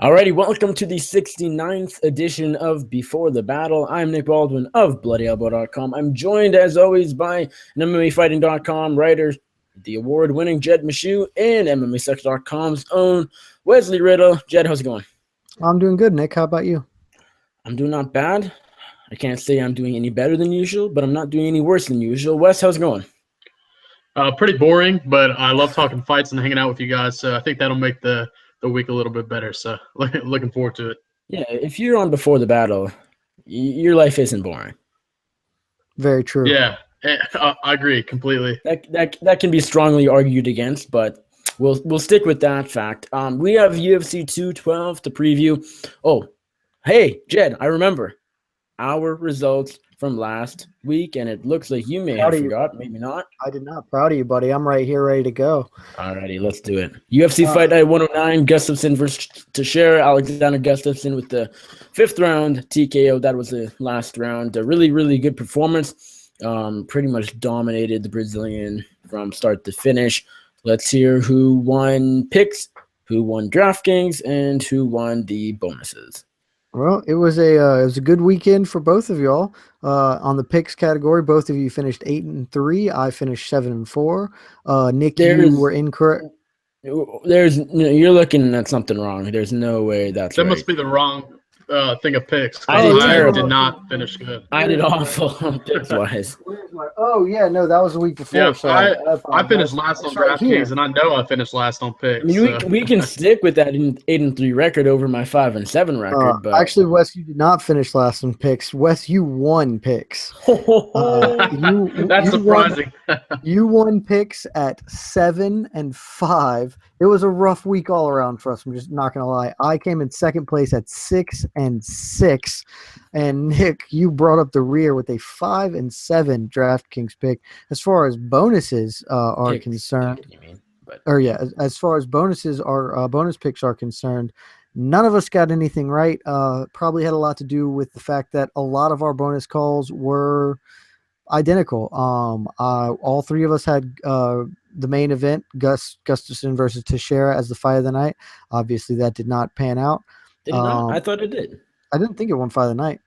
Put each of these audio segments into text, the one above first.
Alrighty, welcome to the 69th edition of Before the Battle. I'm Nick Baldwin of BloodyElbow.com. I'm joined, as always, by MMAfighting.com writer, the award-winning Jed Meshew, and MMASex.com's own Wesley Riddle. Jed, how's it going? I'm doing good, Nick. How about you? I'm doing not bad. I can't say I'm doing any better than usual, but I'm not doing any worse than usual. Wes, how's it going? Pretty boring, but I love talking fights and hanging out with you guys, so I think that'll make the week a little bit better. So looking forward to it. Yeah, if you're on Before the Battle, your life isn't boring. Very true. Yeah, I agree completely. That can be strongly argued against, but we'll stick with that fact. We have UFC 212 to preview. Oh, hey, Jed, I remember our results from last week, and it looks like you may have forgot, maybe not. I did not. Proud of you, buddy. I'm right here, ready to go. Alrighty, let's do it. UFC Fight Night 109, Gustafsson versus Teixeira. Alexander Gustafsson with the 5th round TKO. That was the last round. A really, really good performance. Pretty much dominated the Brazilian from start to finish. Let's hear who won picks, who won DraftKings, and who won the bonuses. Well, it was a good weekend for both of y'all. On the picks category, both of you finished 8-3. I finished 7-4. Nick, you were incorrect. You're looking at something wrong. There's no way that's that right. Must be the wrong thing of picks. I did not finish good. I did awful picks wise. Oh yeah, no, that was the week before. Yeah, so I finished last on DraftKings, and I know I finished last on picks. I mean, we can stick with that 8-3 record over my 5-7 record. But actually, Wes, you did not finish last on picks. Wes, you won picks. That's surprising. You won picks at 7-5. It was a rough week all around for us. I'm just not gonna lie. I came in second place at 6-6, and Nick, you brought up the rear with a 5-7 DraftKings pick. As far as bonuses are concerned, as far as bonuses are bonus picks are concerned, none of us got anything right. Probably had a lot to do with the fact that a lot of our bonus calls were identical. All three of us had the main event, Gustafsson versus Teixeira, as the fight of the night. Obviously, that did not pan out. Did it not? I thought it did. I didn't think it won fight of the night.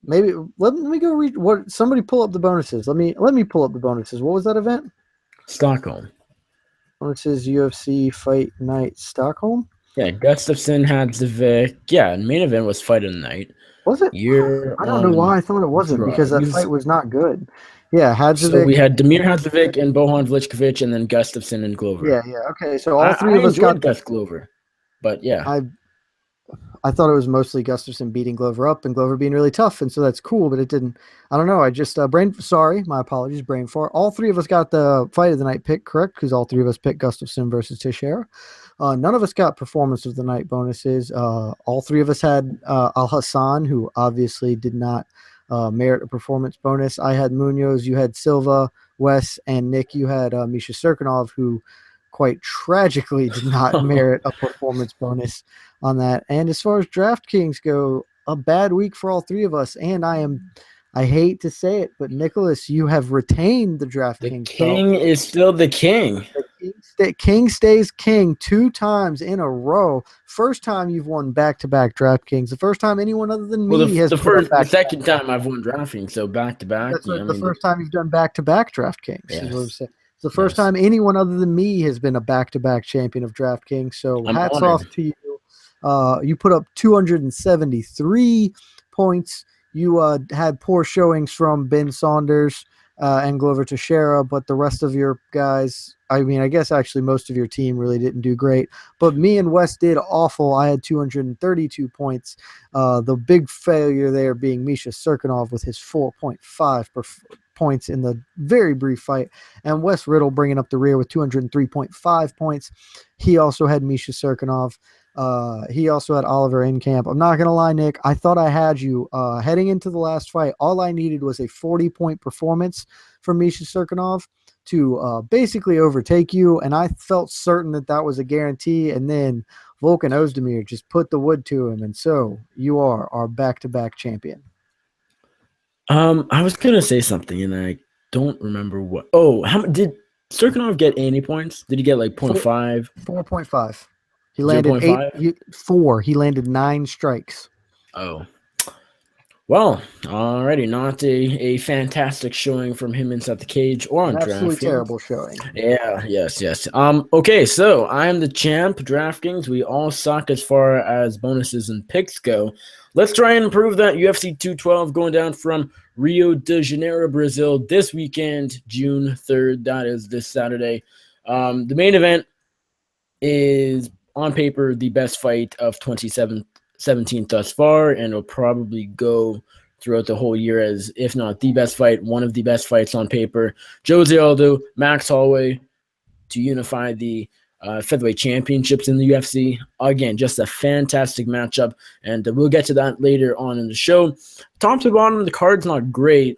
Maybe let me go read what somebody pull up the bonuses. Let me pull up the bonuses. What was that event? Stockholm. Bonuses UFC Fight Night Stockholm. Yeah, Gustafsson had the Vic. Yeah, the main event was fight of the night. Was it? I don't know why I thought it wasn't because that fight was not good. Yeah, Hadzovic. So we had Damir Hadzovic and Bohan Vlichkovic, and then Gustafsson and Glover. Yeah. Okay, so all three of us got Gus Glover, but yeah, I thought it was mostly Gustafsson beating Glover up and Glover being really tough, and so that's cool. But it didn't. I don't know. I just Sorry, my apologies. Brain fart. All three of us got the fight of the night pick correct because all three of us picked Gustafsson versus Teixeira. None of us got performance of the night bonuses. All three of us had Al Hassan, who obviously did not merit a performance bonus. I had Munoz, you had Silva, Wes, and Nick, you had Misha Serkinov, who quite tragically did not merit a performance bonus on that. And as far as DraftKings go, a bad week for all three of us. And I hate to say it, but Nicholas, you have retained the DraftKings. The king is still the king. The king stays king 2 times in a row. First time you've won back-to-back DraftKings. The first time anyone other than me has the second time I've won DraftKings, so back-to-back. That's the first time you've done back-to-back DraftKings. Yes. Is what I'm saying. It's the first time anyone other than me has been a back-to-back champion of DraftKings. So hats off to you. You put up 273 points. You had poor showings from Ben Saunders and Glover Teixeira, but the rest of your guys, I mean, I guess actually most of your team really didn't do great. But me and Wes did awful. I had 232 points. The big failure there being Misha Serkinov with his 4.5 points in the very brief fight. And Wes Riddle bringing up the rear with 203.5 points. He also had Misha Serkinov. He also had Oliver in camp. I'm not going to lie, Nick. I thought I had you heading into the last fight. All I needed was a 40-point performance from Misha Serkinov to basically overtake you, and I felt certain that that was a guarantee. And then Volkan Ozdemir just put the wood to him, and so you are our back-to-back champion. I was going to say something, and I don't remember what. Oh, did Serkinov get any points? Did he get like 0.5? 4.5. He landed 0.5? 4. He landed 9 strikes. Oh. Well, already not a fantastic showing from him inside the cage or on An absolutely DraftKings. terrible showing. Yeah, yes. Okay, so I am the champ, DraftKings. We all suck as far as bonuses and picks go. Let's try and improve that. UFC 212 going down from Rio de Janeiro, Brazil this weekend, June 3rd. That is this Saturday. The main event is on paper the best fight of 2017 thus far, and it'll probably go throughout the whole year as, if not the best fight, one of the best fights on paper. Jose Aldo, Max Holloway to unify the featherweight championships in the UFC. Again, just a fantastic matchup, and we'll get to that later on in the show. Top to bottom, the card's not great.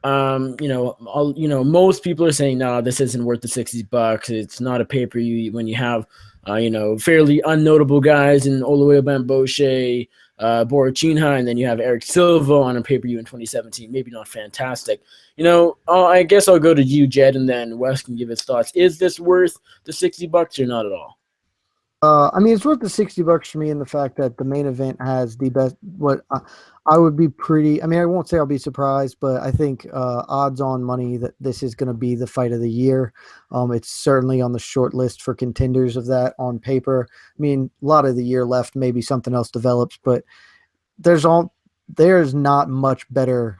Most people are saying, no, this isn't worth the $60. It's not a pay-per-view when you have, fairly unnotable guys in Oluwa Bamboshe, Borichinha, and then you have Eric Silva on a pay-per-view in 2017. Maybe not fantastic. I guess I'll go to you, Jed, and then Wes can give his thoughts. Is this worth the $60 or not at all? It's worth the $60 for me in the fact that the main event has the best. What I would be pretty. I won't say I'll be surprised, but I think odds-on money that this is going to be the fight of the year. It's certainly on the short list for contenders of that on paper. A lot of the year left. Maybe something else develops, but there's not much better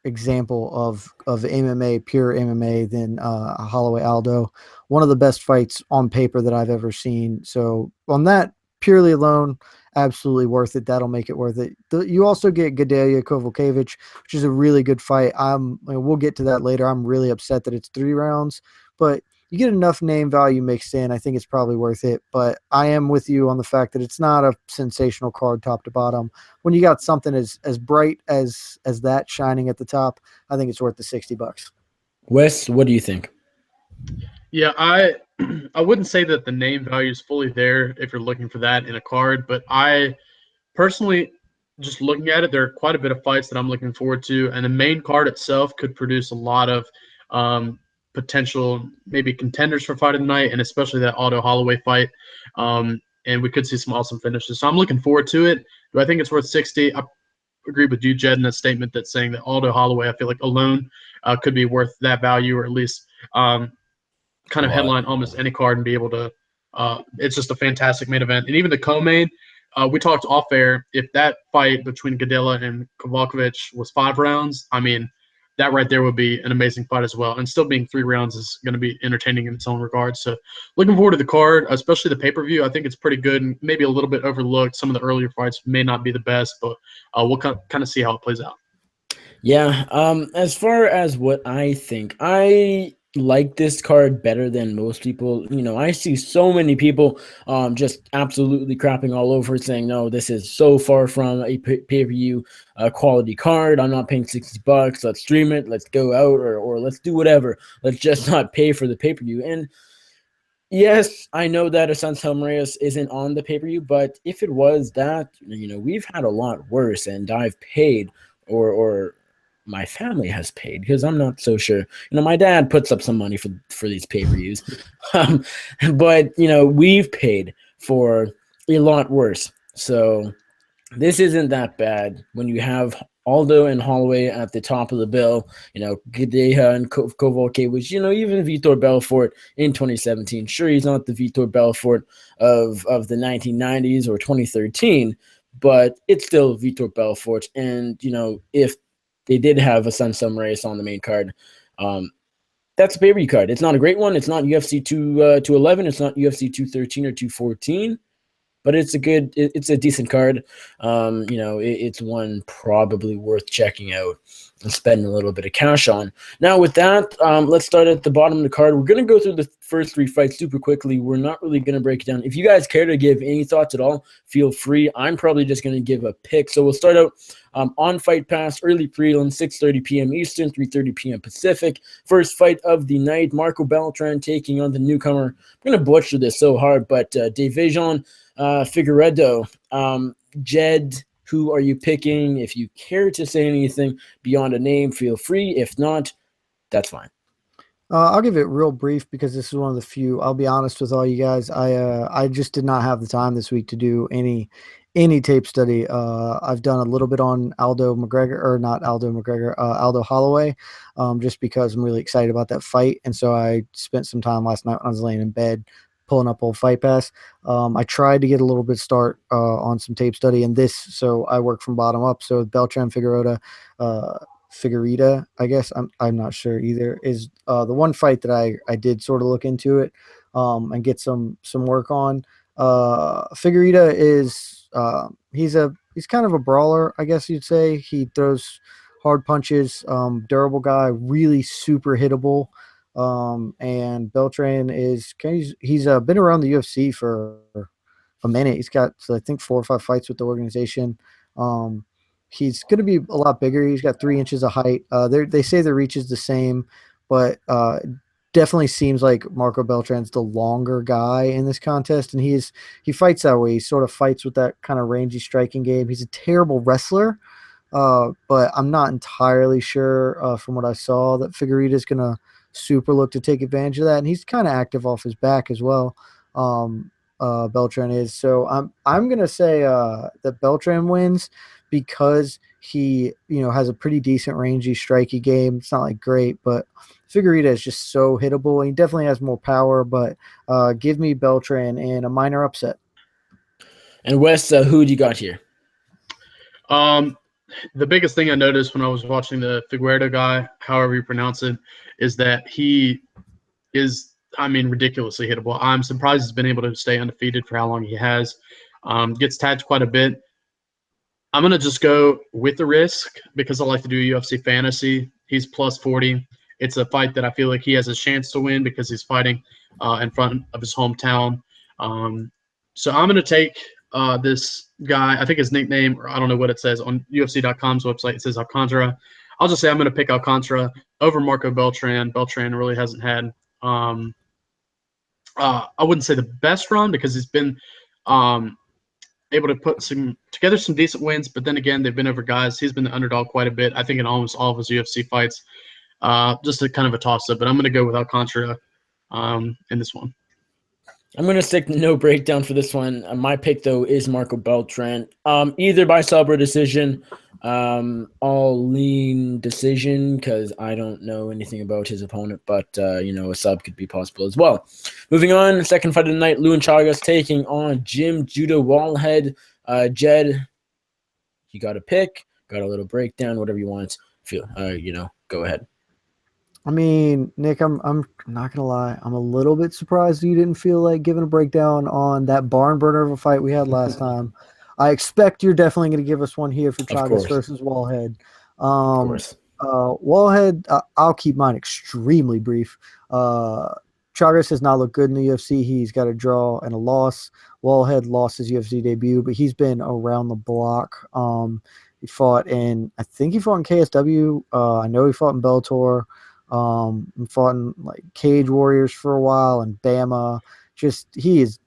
example of MMA, pure MMA, than Holloway Aldo. One of the best fights on paper that I've ever seen. So on that purely alone, absolutely worth it. That'll make it worth it. You also get Gadelia Kovalkiewicz, which is a really good fight. We'll get to that later. I'm really upset that it's 3 rounds, but you get enough name value mixed in. I think it's probably worth it. But I am with you on the fact that it's not a sensational card top to bottom. When you got something as bright as that shining at the top, I think it's worth the $60. Wes, what do you think? Yeah, I wouldn't say that the name value is fully there if you're looking for that in a card, but I personally, just looking at it, there are quite a bit of fights that I'm looking forward to, and the main card itself could produce a lot of potential maybe contenders for fight of the night, and especially that Aldo Holloway fight. And we could see some awesome finishes. So I'm looking forward to it. Do I think it's worth 60? I agree with you, Jed, in that statement that's saying that Aldo Holloway, I feel like alone could be worth that value, or at least kind of headline almost any card and be able to it's just a fantastic main event. And even the co-main, we talked off air, if that fight between Gadela and Kovalkiewicz was 5 rounds, that right there would be an amazing fight as well. And still being 3 rounds is going to be entertaining in its own regard. So looking forward to the card, especially the pay-per-view. I think it's pretty good and maybe a little bit overlooked. Some of the earlier fights may not be the best, but we'll kind of see how it plays out. Yeah, as far as what I think, I like this card better than most people. I see so many people just absolutely crapping all over it, saying, no, this is so far from a pay-per-view quality card. I'm not paying $60. Let's stream it. Let's go out or let's do whatever. Let's just not pay for the pay-per-view. And yes, I know that Assunção Moraes isn't on the pay-per-view, but if it was that, we've had a lot worse, and I've paid or my family has paid, because I'm not so sure. My dad puts up some money for these pay-per-views, but we've paid for a lot worse. So this isn't that bad when you have Aldo and Holloway at the top of the bill. Gadeja and Kovalkiewicz, even Vitor Belfort in 2017. Sure, he's not the Vitor Belfort of the 1990s or 2013, but it's still Vitor Belfort. And if they did have Assunção Moraes on the main card, that's a pay-per-view card. It's not a great one. It's not UFC 211. It's not UFC 213 or 214, but it's a decent card. It's one probably worth checking out and spending a little bit of cash on. Now with that, let's start at the bottom of the card. We're going to go through the first 3 fights super quickly. We're not really going to break it down. If you guys care to give any thoughts at all, feel free. I'm probably just going to give a pick. So we'll start out on Fight Pass, early prelim, 6:30 p.m. Eastern, 3:30 p.m. Pacific. First fight of the night, Marco Beltran taking on the newcomer. I'm going to butcher this so hard, but Division Figueiredo. Jed, who are you picking? If you care to say anything beyond a name, feel free. If not, that's fine. I'll give it real brief because this is one of the few. I'll be honest with all you guys. I just did not have the time this week to do any tape study. I've done a little bit on Aldo McGregor, or not Aldo McGregor, Aldo Holloway, just because I'm really excited about that fight. And so I spent some time last night when I was laying in bed pulling up old Fight Pass. I tried to get a little bit start on some tape study and this, so I work from bottom up. So Beltran Figueroa, I guess I'm not sure either, is the one fight that I did sort of look into it and get some work on. Figueroa is he's kind of a brawler, I guess you'd say. He throws hard punches, durable guy, really super hittable. And Beltran he's been around the UFC for a minute. He's got, I think, 4 or 5 fights with the organization. He's going to be a lot bigger. He's got 3 inches of height. They say the reach is the same, but definitely seems like Marco Beltran's the longer guy in this contest, and he fights that way. He sort of fights with that kind of rangy striking game. He's a terrible wrestler, but I'm not entirely sure from what I saw that Figueroa is going to super look to take advantage of that, and he's kind of active off his back as well. Beltran is. So I'm going to say that Beltran wins because he, has a pretty decent rangy, striky game. It's not like great, but Figueroa is just so hittable. He definitely has more power, but give me Beltran in a minor upset. And Wes, who do you got here? The biggest thing I noticed when I was watching the Figueroa guy, however you pronounce it, is that he is, ridiculously hittable. I'm surprised he's been able to stay undefeated for how long he has. Gets tagged quite a bit. I'm going to just go with the risk because I like to do UFC fantasy. He's plus 40. It's a fight that I feel like he has a chance to win because he's fighting in front of his hometown. So I'm going to take this guy. I think his nickname, or I don't know what it says on UFC.com's website. It says Alcantara. I'll just say I'm going to pick Alcantara over Marco Beltran. Beltran really hasn't had I wouldn't say the best run because he's been able to put together some decent wins, but then again, they've been over guys. He's been the underdog quite a bit, I think, in almost all of his UFC fights. Just a kind of a toss-up, but I'm going to go with Alcantara in this one. I'm going to stick no breakdown for this one. My pick, though, is Marco Beltran. Either by sub or decision. I'll lean decision because I don't know anything about his opponent, but, a sub could be possible as well. Moving on, second fight of the night, Lewin Chagas taking on Jim Judo Wallhead. Jed, you got a pick, got a little breakdown, whatever you want. Go ahead. Nick, I'm not gonna lie. I'm a little bit surprised you didn't feel like giving a breakdown on that barn burner of a fight we had last time. I expect you're definitely going to give us one here for Chagas versus Wallhead. Of course. Wallhead, I'll keep mine extremely brief. Chagas has not looked good in the UFC. He's got a draw and a loss. Wallhead lost his UFC debut, but he's been around the block. He fought in KSW. I know he fought in Bellator. He fought in like Cage Warriors for a while and Bama. Just he's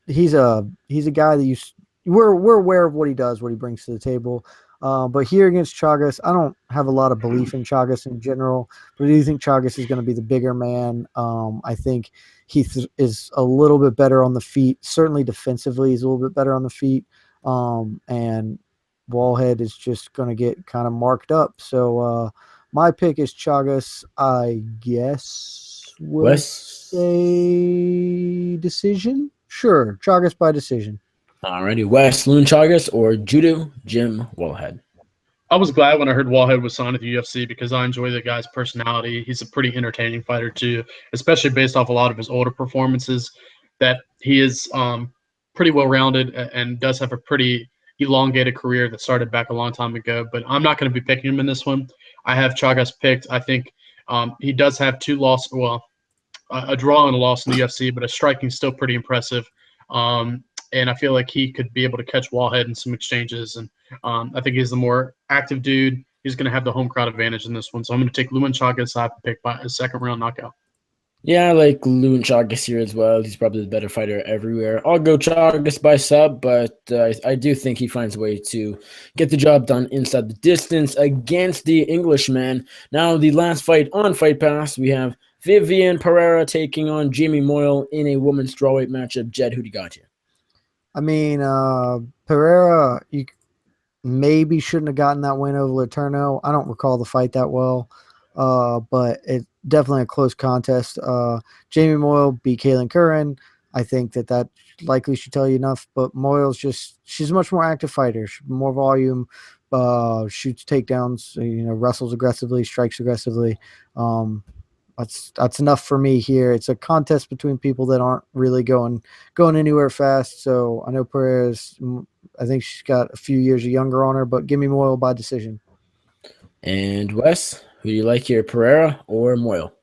a guy that we're aware of what he does, what he brings to the table. But here against Chagas, I don't have a lot of belief in Chagas in general, but I do think Chagas is going to be the bigger man. I think he is a little bit better on the feet. Certainly defensively, he's a little bit better on the feet. And Wallhead is just going to get kind of marked up. So my pick is Chagas, I guess. Would say decision? Sure, Chagas by decision. Alrighty, Wes, Lewin Chagas or Judo Jim Wallhead? I was glad when I heard Wallhead was signed to the UFC because I enjoy the guy's personality. He's a pretty entertaining fighter too, especially based off a lot of his older performances. That he is pretty well-rounded and does have a pretty elongated career that started back a long time ago. But I'm not going to be picking him in this one. I have Chagas picked. I think he does have 2 losses. Well, a draw and a loss in the UFC, but his striking is still pretty impressive. And I feel like he could be able to catch Wallhead in some exchanges. And I think he's the more active dude. He's going to have the home crowd advantage in this one. So I'm going to take Lewin Chagas. I have to pick by a second-round knockout. Yeah, I like Lewin Chagas here as well. He's probably the better fighter everywhere. I'll go Chagas by sub, but I do think he finds a way to get the job done inside the distance against the Englishman. Now, the last fight on Fight Pass, we have Vivian Pereira taking on Jamie Moyle in a women's strawweight matchup. Jed, who do you got here? I mean, Pereira, you maybe shouldn't have gotten that win over Letourneau. I don't recall the fight that well, but it's definitely a close contest. Jamie Moyle beat Kaylin Curran. I think that likely should tell you enough, but Moyle's she's a much more active fighter, more volume, shoots takedowns, wrestles aggressively, strikes aggressively. That's enough for me here. It's a contest between people that aren't really going anywhere fast. So I know Perez, I think she's got a few years younger on her, but give me Moyle by decision. And Wes, who do you like here, Pereira or Moyle?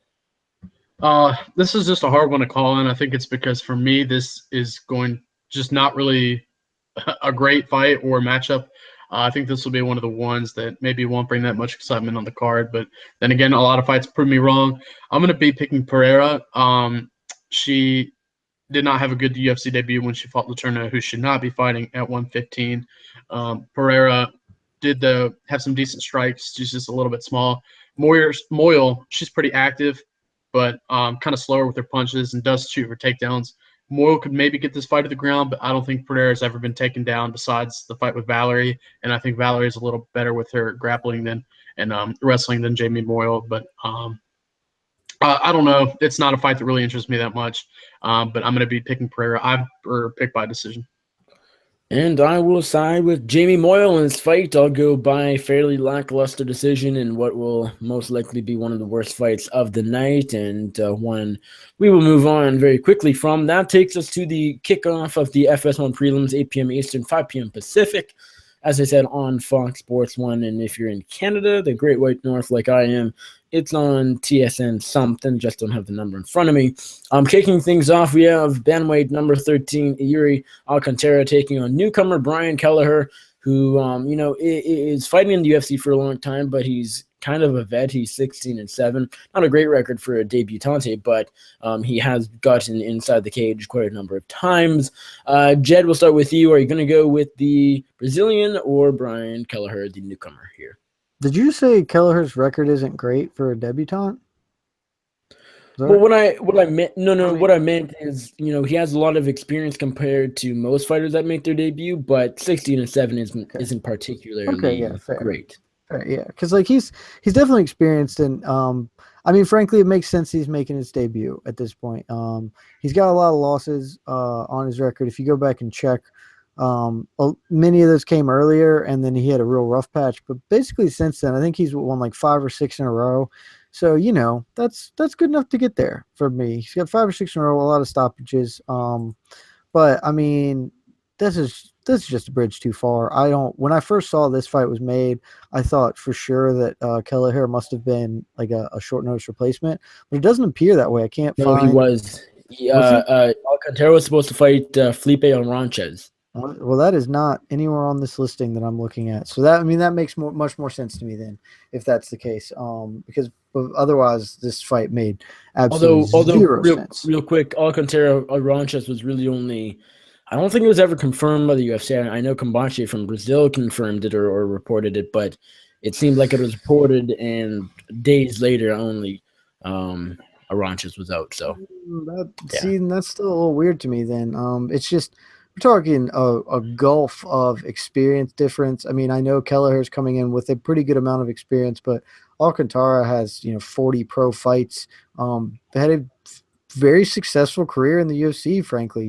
This is just a hard one to call in. I think it's because for me, this is going just not really a great fight or matchup. I think this will be one of the ones that maybe won't bring that much excitement on the card. But then again, a lot of fights prove me wrong. I'm going to be picking Pereira. She did not have a good UFC debut when she fought Letourneau, who should not be fighting at 115. Pereira did have some decent strikes. She's just a little bit small. Moyle, she's pretty active, but kind of slower with her punches and does shoot for takedowns. Moyle could maybe get this fight to the ground, but I don't think Pereira's ever been taken down besides the fight with Valerie. And I think Valerie is a little better with her grappling and wrestling than Jamie Moyle. But I don't know. It's not a fight that really interests me that much. But I'm going to be picking Pereira. Or pick by decision. And I will side with Jamie Moyle in this fight. I'll go by fairly lackluster decision in what will most likely be one of the worst fights of the night, and one we will move on very quickly from. That takes us to the kickoff of the FS1 prelims, 8 p.m. Eastern, 5 p.m. Pacific. As I said, on Fox Sports 1, and if you're in Canada, the Great White North like I am, it's on TSN something, just don't have the number in front of me. Kicking things off, we have bantamweight number 13, Yuri Alcantara, taking on newcomer Brian Kelleher, who, is fighting in the UFC for a long time, but he's kind of a vet. He's 16-7. Not a great record for a debutante, but he has gotten inside the cage quite a number of times. Jed, we'll start with you. Are you going to go with the Brazilian or Brian Kelleher, the newcomer here? Did you say Kelleher's record isn't great for a debutante? Well, what I meant is, he has a lot of experience compared to most fighters that make their debut, but 16-7 isn't particularly great. Yeah, because he's definitely experienced, and frankly, it makes sense he's making his debut at this point. He's got a lot of losses on his record. If you go back and check, many of those came earlier, and then he had a real rough patch. But basically, since then, I think he's won like 5 or 6 in a row. So that's good enough to get there for me. He's got 5 or 6 in a row, a lot of stoppages. But I mean, this is just a bridge too far. When I first saw this fight was made, I thought for sure that Kelleher must have been like a short notice replacement, but it doesn't appear that way. I can't find. No, he was. Alcantara was supposed to fight Felipe Alranches. Well, that is not anywhere on this listing that I'm looking at. So that makes much more sense to me then, if that's the case. Because otherwise, this fight made absolutely zero sense. Real quick, Alcantara Alranches was really only. I don't think it was ever confirmed by the UFC. I know Kombachi from Brazil confirmed it or reported it, but it seemed like it was reported, and days later only Arranches was out. So that's still a little weird to me then. It's just we're talking a gulf of experience difference. I mean, I know Kelleher's coming in with a pretty good amount of experience, but Alcantara has 40 pro fights. They had a very successful career in the UFC, frankly.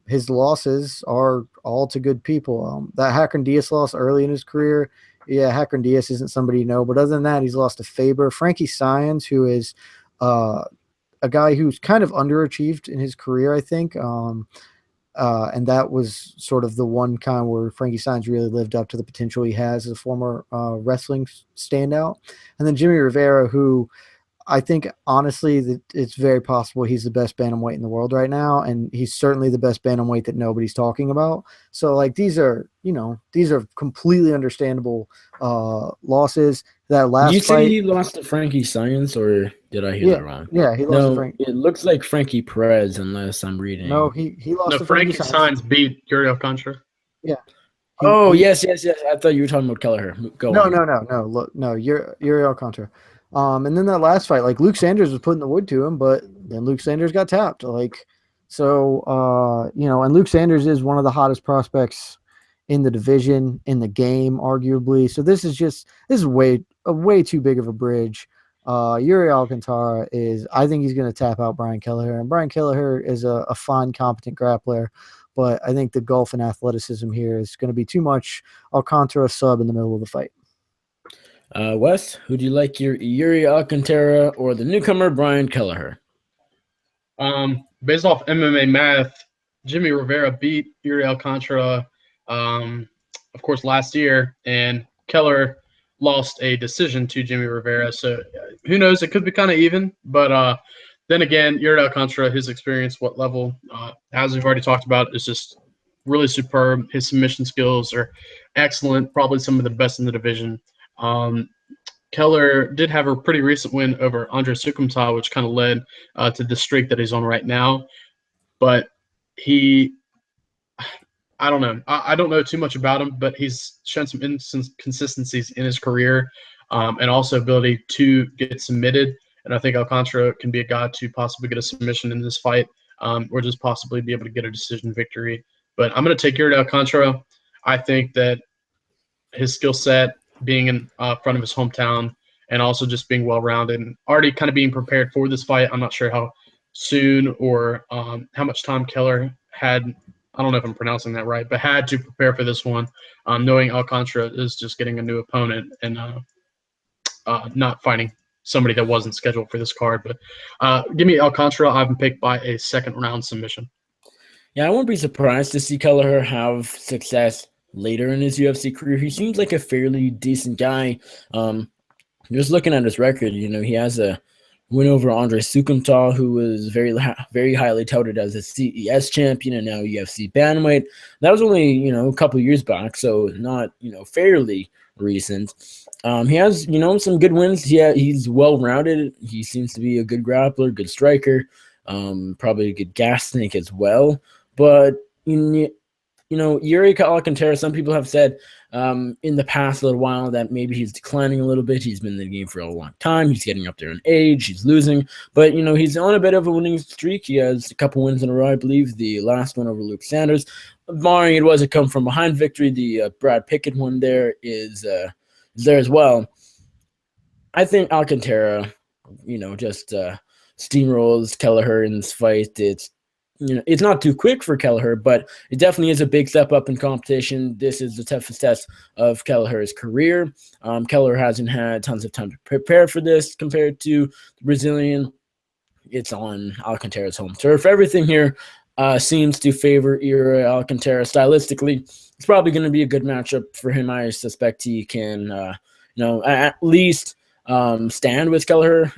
His losses are all to good people. That Hackern Diaz loss early in his career, Hackern Diaz isn't somebody but other than that, he's lost to Faber. Frankie Saenz, who is a guy who's kind of underachieved in his career, I think. And that was sort of the one kind where Frankie Saenz really lived up to the potential he has as a former wrestling standout. And then Jimmy Rivera, who I think, honestly, that it's very possible he's the best bantamweight in the world right now, and he's certainly the best bantamweight that nobody's talking about. So, these are completely understandable losses. That last you fight, say he lost to Frankie Saenz, or did I hear that wrong? Yeah, he lost to Frankie. It looks like Frankie Perez, unless I'm reading. No, he lost to Frankie Saenz beat Yuri Alcantara. Yeah. Yes. I thought you were talking about Kelleher. No. Look, no, Yuri Alcantara. And then that last fight, like Luke Sanders was putting the wood to him, but then Luke Sanders got tapped. So, and Luke Sanders is one of the hottest prospects in the division, in the game, arguably. So this is way too big of a bridge. Yuri Alcantara I think he's going to tap out Brian Kelleher. And Brian Kelleher is a fine, competent grappler. But I think the golf and athleticism here is going to be too much. Alcantara sub in the middle of the fight. Wes, who do you like, your Yuri Alcantara or the newcomer Brian Kelleher? Based off MMA math, Jimmy Rivera beat Yuri Alcantara, of course, last year, and Kelleher lost a decision to Jimmy Rivera. So who knows? It could be kind of even. But then again, Yuri Alcantara, his experience, what level, as we've already talked about, is just really superb. His submission skills are excellent, probably some of the best in the division. Kelleher did have a pretty recent win over Andre Sukumta, which kind of led to the streak that he's on right now. But I don't know. I don't know too much about him, but he's shown some inconsistencies in his career and also ability to get submitted. And I think Alcantara can be a guy to possibly get a submission in this fight or just possibly be able to get a decision victory. But I'm going to take Yuri Alcantara. I think that his skill set, being in front of his hometown, and also just being well-rounded and already kind of being prepared for this fight. I'm not sure how soon or how much time Kelleher had. I don't know if I'm pronouncing that right, but had to prepare for this one, knowing Alcantara is just getting a new opponent and not fighting somebody that wasn't scheduled for this card. But give me Alcantara. I've been picked by a second-round submission. Yeah, I won't be surprised to see Kelleher have success later in his UFC career. He seems like a fairly decent guy. Just looking at his record, he has a win over Andre Sukumta, who was very highly touted as a CES champion and now UFC bantamweight. That was only, a couple years back, so not, fairly recent. He has, some good wins. He's well-rounded. He seems to be a good grappler, good striker, probably a good gas snake as well. But, Yuri Alcantara, some people have said in the past little while that maybe he's declining a little bit. He's been in the game for a long time. He's getting up there in age. He's losing. But, he's on a bit of a winning streak. He has a couple wins in a row, I believe. The last one over Luke Sanders. Barring it was a come-from-behind victory, the Brad Pickett one there is there as well. I think Alcantara, just steamrolls Kelleher in this fight. It's not too quick for Kelleher, but it definitely is a big step up in competition. This is the toughest test of Kelleher's career. Kelleher hasn't had tons of time to prepare for this compared to the Brazilian. It's on Alcantara's home turf. Everything here seems to favor Yuri Alcantara stylistically. It's probably going to be a good matchup for him. I suspect he can, at least stand with Kelleher.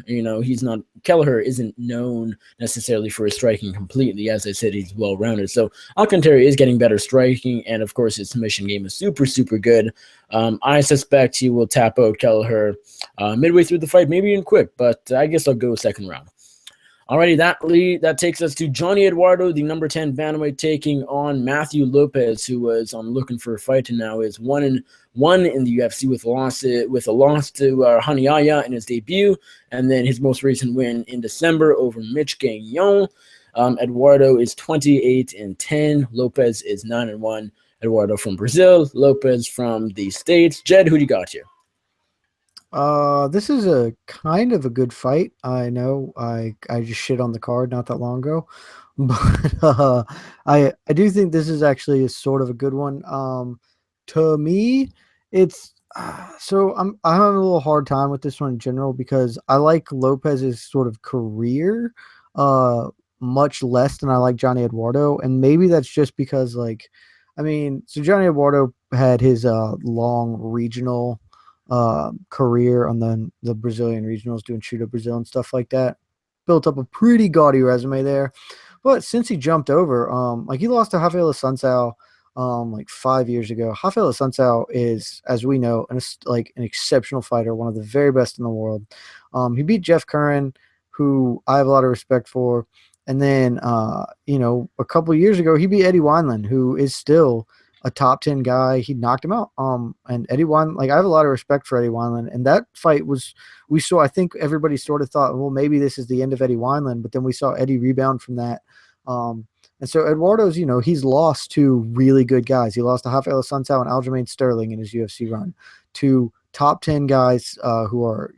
Kelleher isn't known necessarily for his striking completely. As I said, he's well-rounded. So Alcantara is getting better striking, and of course his submission game is super, super good. I suspect he will tap out Kelleher midway through the fight, maybe even quick, but I guess I'll go second round. Alrighty, that takes us to Johnny Eduardo, the number 10 bantamweight, taking on Matthew Lopez, who was looking for a fight and now is 1-1 in the UFC with a loss to Haniaya in his debut, and then his most recent win in December over Mitch Gagnon. Eduardo is 28-10. Lopez is 9-1. Eduardo from Brazil, Lopez from the States. Jed, who do you got here? This is a kind of a good fight. I know I just shit on the card not that long ago, but I do think this is actually a sort of a good one. To me, it's so I'm having a little hard time with this one in general because I like Lopez's sort of career much less than I like Johnny Eduardo, and maybe that's just because so Johnny Eduardo had his long regional career on the Brazilian regionals, doing Shoot Up Brazil and stuff like that. Built up a pretty gaudy resume there. But since he jumped over, he lost to Rafael Assunção 5 years ago. Rafael Assunção is, as we know, an exceptional fighter, one of the very best in the world. He beat Jeff Curran, who I have a lot of respect for. And then, a couple of years ago, he beat Eddie Wineland, who is still a top 10 guy, he knocked him out. And Eddie Wineland, like I have a lot of respect for Eddie Wineland, and that fight I think everybody sort of thought, well, maybe this is the end of Eddie Wineland, but then we saw Eddie rebound from that. And so Eduardo's, he's lost to really good guys. He lost to Rafael Assunção and Aljamain Sterling in his UFC run, to top 10 guys who are,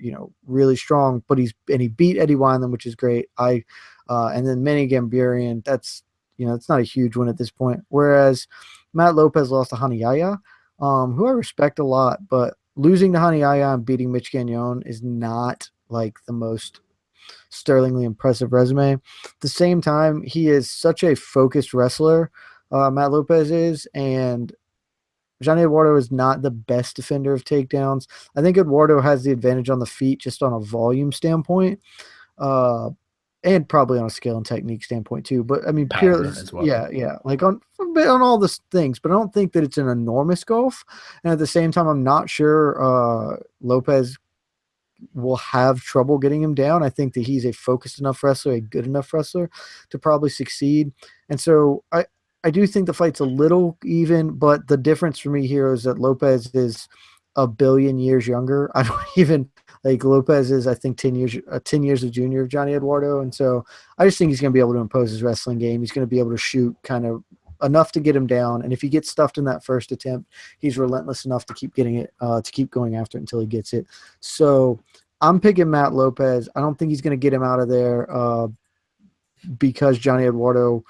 really strong, but he beat Eddie Wineland, which is great. And then Manny Gambarian, that's not a huge win at this point. Whereas Matt Lopez lost to Hani Yahya, who I respect a lot, but losing to Hani Yahya and beating Mitch Gagnon is not like the most sterlingly impressive resume. At the same time, he is such a focused wrestler, Matt Lopez is, and Johnny Eduardo is not the best defender of takedowns. I think Eduardo has the advantage on the feet just on a volume standpoint, and probably on a skill and technique standpoint too. But I mean, purely, well. yeah, like on all the things. But I don't think that it's an enormous gulf. And at the same time, I'm not sure Lopez will have trouble getting him down. I think that he's a focused enough wrestler, a good enough wrestler to probably succeed. And so I do think the fight's a little even, but the difference for me here is that Lopez is a billion years younger. I don't even like Lopez is, I think, 10 years a junior of Johnny Eduardo. And so I just think he's going to be able to impose his wrestling game. He's going to be able to shoot kind of enough to get him down. And if he gets stuffed in that first attempt, he's relentless enough to keep getting it, to keep going after it until he gets it. So I'm picking Matt Lopez. I don't think he's going to get him out of there because Johnny Eduardo,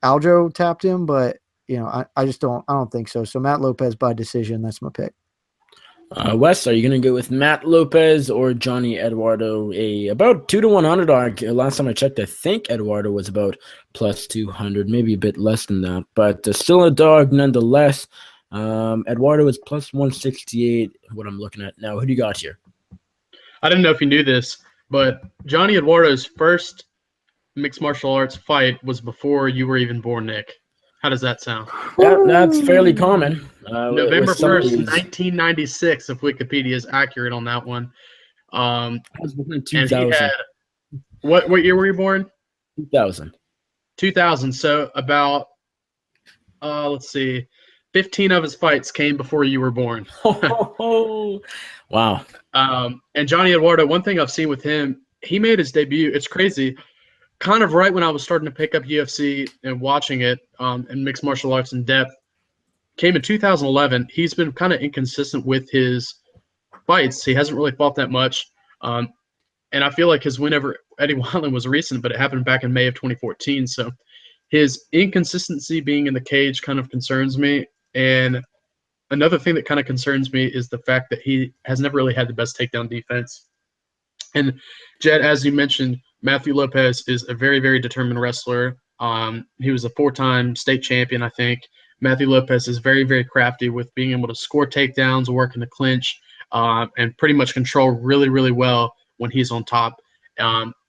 Aldo tapped him, but I don't think so. So Matt Lopez by decision. That's my pick. Wes, are you going to go with Matt Lopez or Johnny Eduardo? About 2-1 underdog. Last time I checked, I think Eduardo was about plus 200, maybe a bit less than that, but still a dog nonetheless. Eduardo is plus 168. What I'm looking at now. Who do you got here? I didn't know if you knew this, but Johnny Eduardo's first mixed martial arts fight was before you were even born, Nick. How does that sound? That's fairly common. November 1st, 1996, if Wikipedia is accurate on that one. I was born in 2000. And he had, what year were you born? 2000. 2000. So about, let's see, 15 of his fights came before you were born. Wow. And Johnny Eduardo, one thing I've seen with him, he made his debut. It's crazy. Kind of right when I was starting to pick up UFC and watching it and mixed martial arts in depth, came in 2011. He's been kind of inconsistent with his fights. He hasn't really fought that much. And I feel like his win over Eddie Wineland was recent, but it happened back in May of 2014. So his inconsistency being in the cage kind of concerns me. And another thing that kind of concerns me is the fact that he has never really had the best takedown defense. And Jed, as you mentioned, Matthew Lopez is a very, very determined wrestler. He was a 4-time state champion, I think. Matthew Lopez is very, very crafty with being able to score takedowns, work in the clinch, and pretty much control really, really well when he's on top.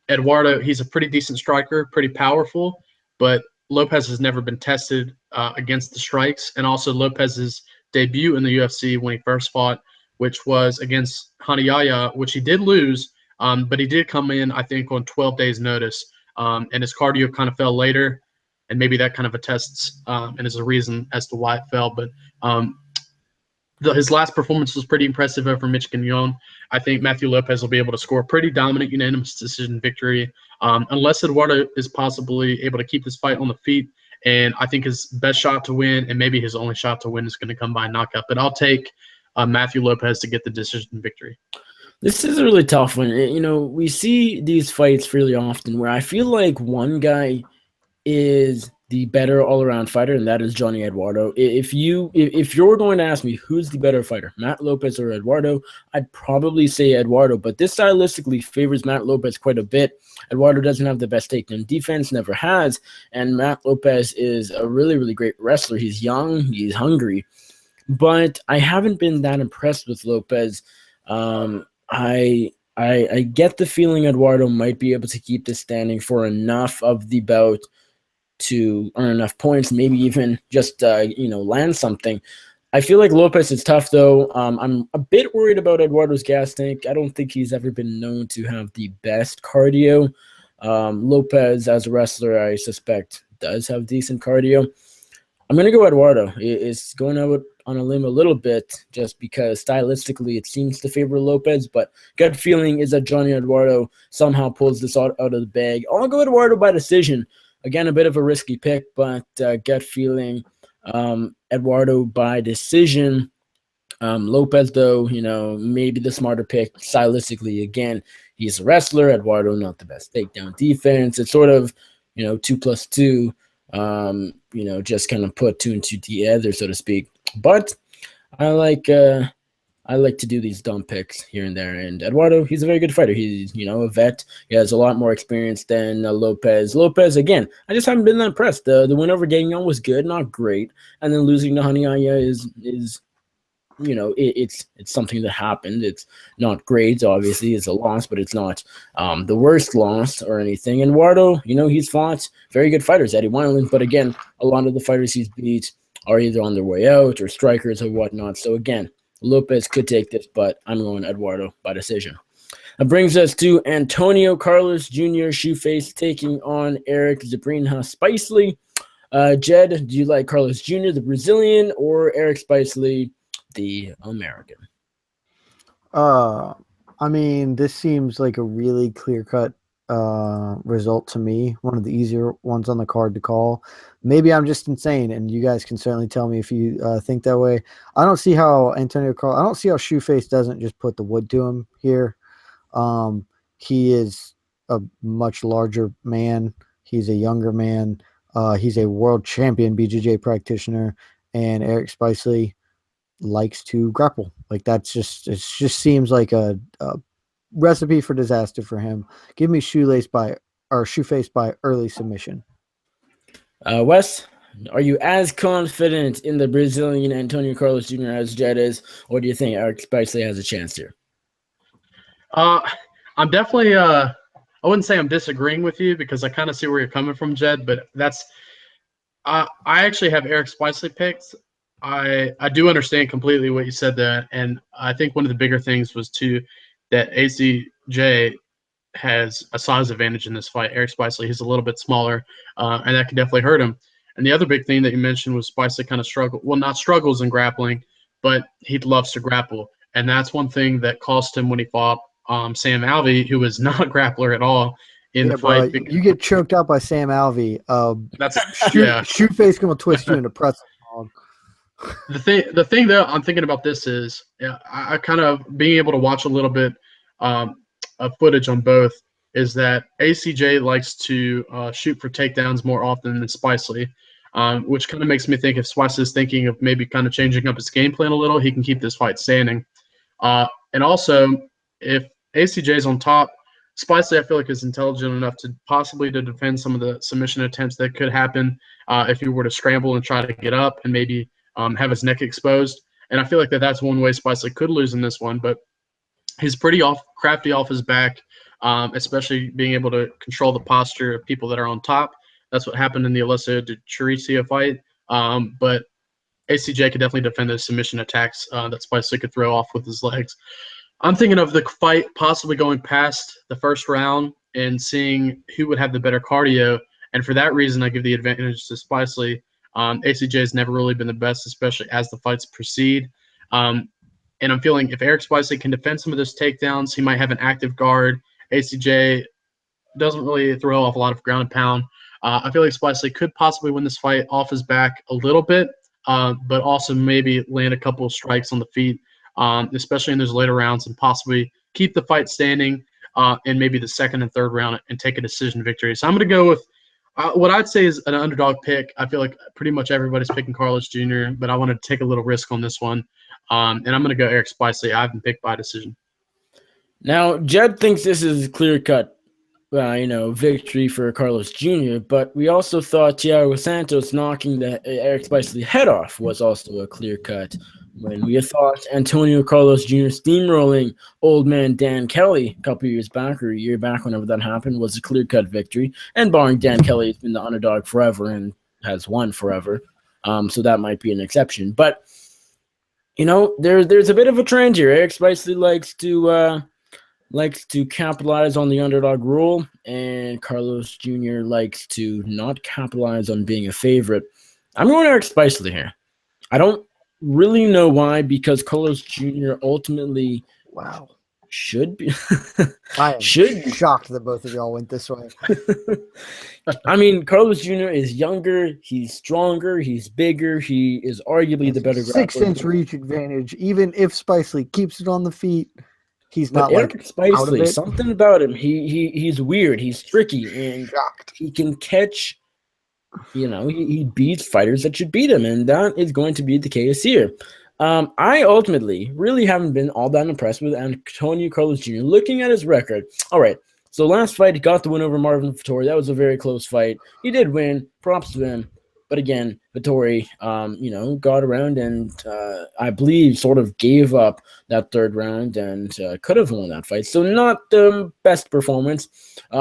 Eduardo, he's a pretty decent striker, pretty powerful, but Lopez has never been tested against the strikes. And also Lopez's debut in the UFC when he first fought, which was against Hani Yahya, which he did lose, but he did come in, I think, on 12 days' notice, and his cardio kind of fell later, and maybe that kind of attests and is a reason as to why it fell. But his last performance was pretty impressive over Mitch Gagnon. I think Matthew Lopez will be able to score a pretty dominant unanimous decision victory, unless Eduardo is possibly able to keep this fight on the feet. And I think his best shot to win, and maybe his only shot to win, is going to come by knockout. But I'll take Matthew Lopez to get the decision victory. This is a really tough one. We see these fights fairly often where I feel like one guy is the better all-around fighter, and that is Johnny Eduardo. If you're going to ask me who's the better fighter, Matt Lopez or Eduardo, I'd probably say Eduardo, but this stylistically favors Matt Lopez quite a bit. Eduardo doesn't have the best takedown defense, never has, and Matt Lopez is a really, really great wrestler. He's young, he's hungry, but I haven't been that impressed with Lopez. I get the feeling Eduardo might be able to keep this standing for enough of the bout to earn enough points, maybe even just land something. I feel like Lopez is tough, though. I'm a bit worried about Eduardo's gas tank. I don't think he's ever been known to have the best cardio. Lopez, as a wrestler, I suspect does have decent cardio. I'm going to go Eduardo. It's going out on a limb a little bit just because stylistically it seems to favor Lopez, but gut feeling is that Johnny Eduardo somehow pulls this out of the bag. I'll go Eduardo by decision. Again, a bit of a risky pick, but gut feeling, Eduardo by decision. Lopez, though, maybe the smarter pick stylistically. Again, he's a wrestler. Eduardo, not the best takedown defense. It's sort of, 2+2. Just kind of put two and two together, so to speak. But I like to do these dumb picks here and there. And Eduardo, he's a very good fighter. He's, a vet. He has a lot more experience than Lopez. Lopez, again, I just haven't been that impressed. The win over Gagnon was good, not great. And then losing to Haniaya is it's something that happened. It's not great, obviously. It's a loss, but it's not the worst loss or anything. And Eduardo, he's fought very good fighters, Eddie Wineland, but again, a lot of the fighters he's beat are either on their way out or strikers or whatnot. So again, Lopez could take this, but I'm going Eduardo by decision. That brings us to Antonio Carlos Jr. Shoeface taking on Eric Zabrinha Spicely. Jed, do you like Carlos Jr., the Brazilian, or Eric Spicely, the American? This seems like a really clear-cut result to me. One of the easier ones on the card to call. Maybe I'm just insane, and you guys can certainly tell me if you think that way. I don't see how Shoeface doesn't just put the wood to him here. He is a much larger man. He's a younger man. He's a world champion BJJ practitioner, and Eric Spicely likes to grapple. It just seems like a recipe for disaster for him. Give me Shoeface by early submission. Wes, are you as confident in the Brazilian Antonio Carlos Jr. as Jed is, or do you think Eric Spicely has a chance here? I'm definitely I wouldn't say I'm disagreeing with you because I kind of see where you're coming from, Jed, but that's I actually have Eric Spicely picked. I do understand completely what you said there, and I think one of the bigger things was too that ACJ has a size advantage in this fight. Eric Spicely, he's a little bit smaller, and that could definitely hurt him. And the other big thing that you mentioned was Spicely kind of not struggles in grappling, but he loves to grapple, and that's one thing that cost him when he fought Sam Alvey, who was not a grappler at all in the fight. You get choked out by Sam Alvey. That's Shoeface gonna twist you into pretzel. The thing that I'm thinking about this is I kind of being able to watch a little bit of footage on both is that ACJ likes to shoot for takedowns more often than Spicely, which kind of makes me think if Spicely is thinking of maybe kind of changing up his game plan a little, he can keep this fight standing. And also, if ACJ is on top, Spicely I feel like is intelligent enough to possibly to defend some of the submission attempts that could happen if he were to scramble and try to get up and maybe have his neck exposed. And I feel like that's one way Spicely could lose in this one, but he's pretty crafty off his back, especially being able to control the posture of people that are on top. That's what happened in the Alessa de Chiricia fight. But ACJ could definitely defend those submission attacks that Spicely could throw off with his legs. I'm thinking of the fight possibly going past the first round and seeing who would have the better cardio. And for that reason, I give the advantage to Spicely. ACJ has never really been the best, especially as the fights proceed. And I'm feeling if Eric Spicely can defend some of those takedowns, he might have an active guard. ACJ doesn't really throw off a lot of ground and pound. I feel like Spicely could possibly win this fight off his back a little bit, but also maybe land a couple of strikes on the feet, especially in those later rounds, and possibly keep the fight standing in maybe the second and third round and take a decision victory. So I'm going to go with what I'd say is an underdog pick. I feel like pretty much everybody's picking Carlos Jr., but I want to take a little risk on this one. And I'm going to go Eric Spicely. I haven't picked by decision. Now, Jed thinks this is a clear-cut, victory for Carlos Jr., but we also thought Thiago Santos knocking the Eric Spicely head off was also a clear-cut win. We thought Antonio Carlos Jr. steamrolling old man Dan Kelly a couple years back or a year back, whenever that happened, was a clear-cut victory. And barring Dan Kelly, has been the underdog forever and has won forever. So that might be an exception. But, there's a bit of a trend here. Eric Spicely likes to capitalize on the underdog rule, and Carlos Jr. likes to not capitalize on being a favorite. I'm going Eric Spicely here. I don't really know why, because Carlos Jr. ultimately should be. I am shocked that both of y'all went this way. I mean, Carlos Jr. is younger, he's stronger, he's bigger, he is arguably the better grappler. 6-inch reach advantage. Even if Spicely keeps it on the feet, he's but not Eric Spicely, out of it. Something about him, he's weird, he's tricky, and he can catch. He beats fighters that should beat him, and that is going to be the case here. I ultimately really haven't been all that impressed with Antonio Carlos Jr. Looking at his record, all right, so last fight, he got the win over Marvin Vettori. That was a very close fight. He did win. Props to him. But again, Vettori, got around and I believe sort of gave up that third round and could have won that fight. So not the best performance.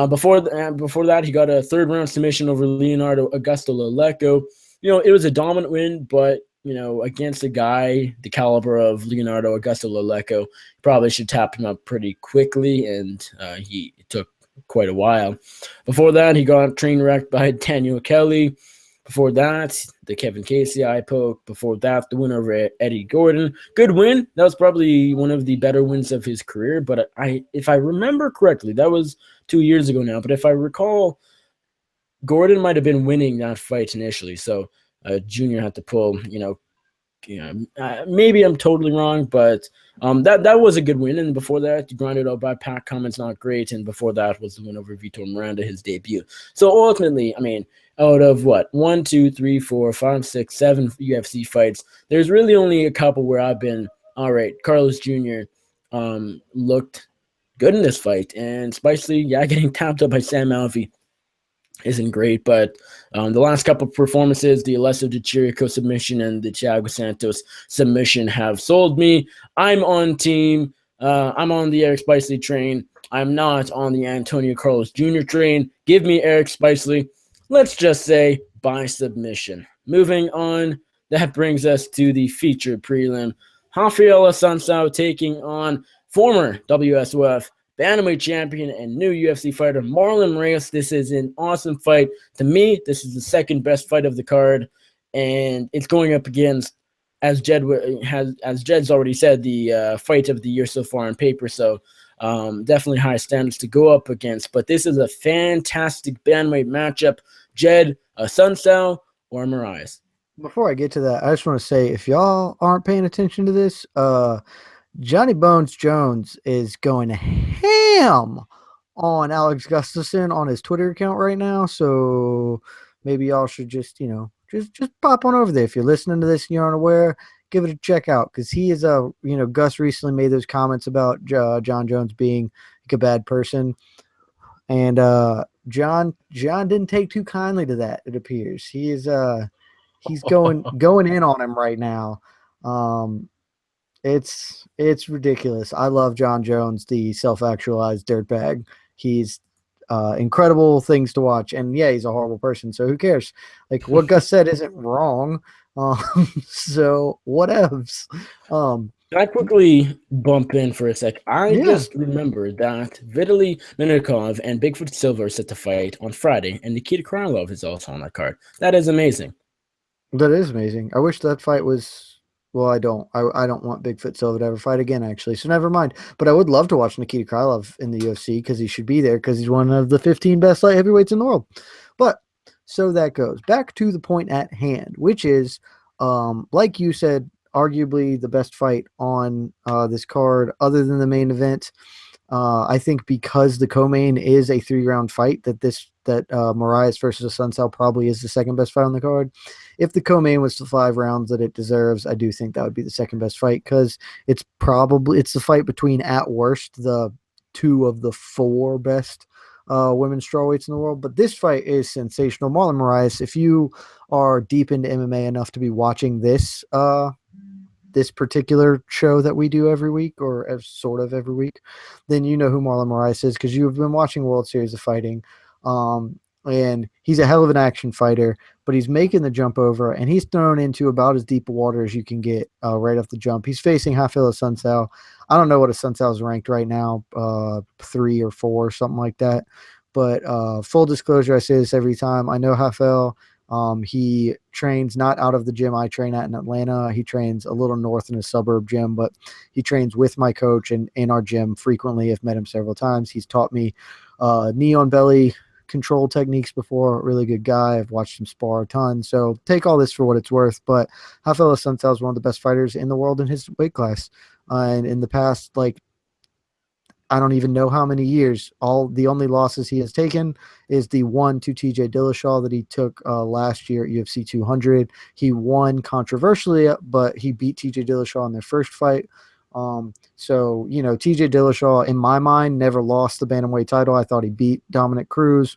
Before that, he got a third round submission over Leonardo Augusto Leleco. It was a dominant win, but against a guy the caliber of Leonardo Augusto Leleco, probably should tap him up pretty quickly, and he took quite a while. Before that, he got train wrecked by Daniel Kelly. Before that, the Kevin Casey eye poke. Before that, the win over Eddie Gordon. Good win. That was probably one of the better wins of his career. But if I remember correctly, that was 2 years ago now. But if I recall, Gordon might have been winning that fight initially. So Junior had to pull, maybe I'm totally wrong, but that was a good win. And before that, grounded out by Pat Cummins, not great. And before that was the win over Vitor Miranda, his debut. So ultimately, I mean, out of what, 1, 2, 3, 4, 5, 6, 7 UFC fights, there's really only a couple where I've been, all right, Carlos Jr. Looked good in this fight. And Spicely, getting tapped up by Sam Alvey isn't great, but the last couple of performances, the Alessio Di Chirico submission and the Thiago Santos submission, have sold me. I'm on the Eric Spicely train. I'm not on the Antonio Carlos Jr. train. Give me Eric Spicely. Let's just say by submission. Moving on, that brings us to the featured prelim. Rafael Assunção taking on former WSOF bantamweight champion and new UFC fighter Marlon Reyes. This is an awesome fight. To me, this is the second best fight of the card, and it's going up against, as Jed's already said, the fight of the year so far on paper. So definitely high standards to go up against. But this is a fantastic bantamweight matchup. Jed, Assunção, or Moraes? Before I get to that, I just want to say, if y'all aren't paying attention to this, Johnny Bones Jones is going ham on Alex Gustafsson on his Twitter account right now. So maybe y'all should just pop on over there. If you're listening to this and you're unaware, give it a check out, because he is Gus recently made those comments about John Jones being like a bad person, and John didn't take too kindly to that. It appears he's going in on him right now. It's ridiculous. I love John Jones, the self-actualized dirtbag. He's incredible things to watch, and he's a horrible person. So who cares? Like, what Gus said isn't wrong. So whatevs. Can I quickly bump in for a sec? I just remembered that Vitaly Minakov and Bigfoot Silva are set to fight on Friday, and Nikita Krylov is also on that card. That is amazing. That is amazing. I wish that fight was. Well, I don't. I don't want Bigfoot Silva to ever fight again, actually. So never mind. But I would love to watch Nikita Krylov in the UFC, because he should be there, because he's one of the 15 best light heavyweights in the world. But so that goes. Back to the point at hand, which is, like you said, arguably the best fight on this card, other than the main event. I think because the co-main is a 3-round fight, that Moraes versus Assunção probably is the second best fight on the card. If the co-main was the 5 rounds that it deserves, I do think that would be the second best fight, because it's the fight between, at worst, the 2 of the 4 best women's strawweights in the world. But this fight is sensational. Marlon Moraes, if you are deep into MMA enough to be watching this particular show that we do every week, or sort of every week, then you know who Marlon Moraes is, because you've been watching World Series of Fighting. And he's a hell of an action fighter, but he's making the jump over, and he's thrown into about as deep a water as you can get right off the jump. He's facing Rafael Assunção. I don't know what Assunção is ranked right now, 3 or 4, something like that. But full disclosure, I say this every time. I know Rafael. He trains not out of the gym I train at in Atlanta. He trains a little north in a suburb gym, but he trains with my coach and in our gym frequently. I've met him several times. He's taught me knee on belly control techniques before. Really good guy. I've watched him spar a ton. So take all this for what it's worth. But Rafael Assunção is one of the best fighters in the world in his weight class. And in the past, I don't even know how many years. The only losses he has taken is the one to TJ Dillashaw that he took last year at UFC 200. He won controversially, but he beat TJ Dillashaw in their first fight. So, TJ Dillashaw, in my mind, never lost the bantamweight title. I thought he beat Dominic Cruz.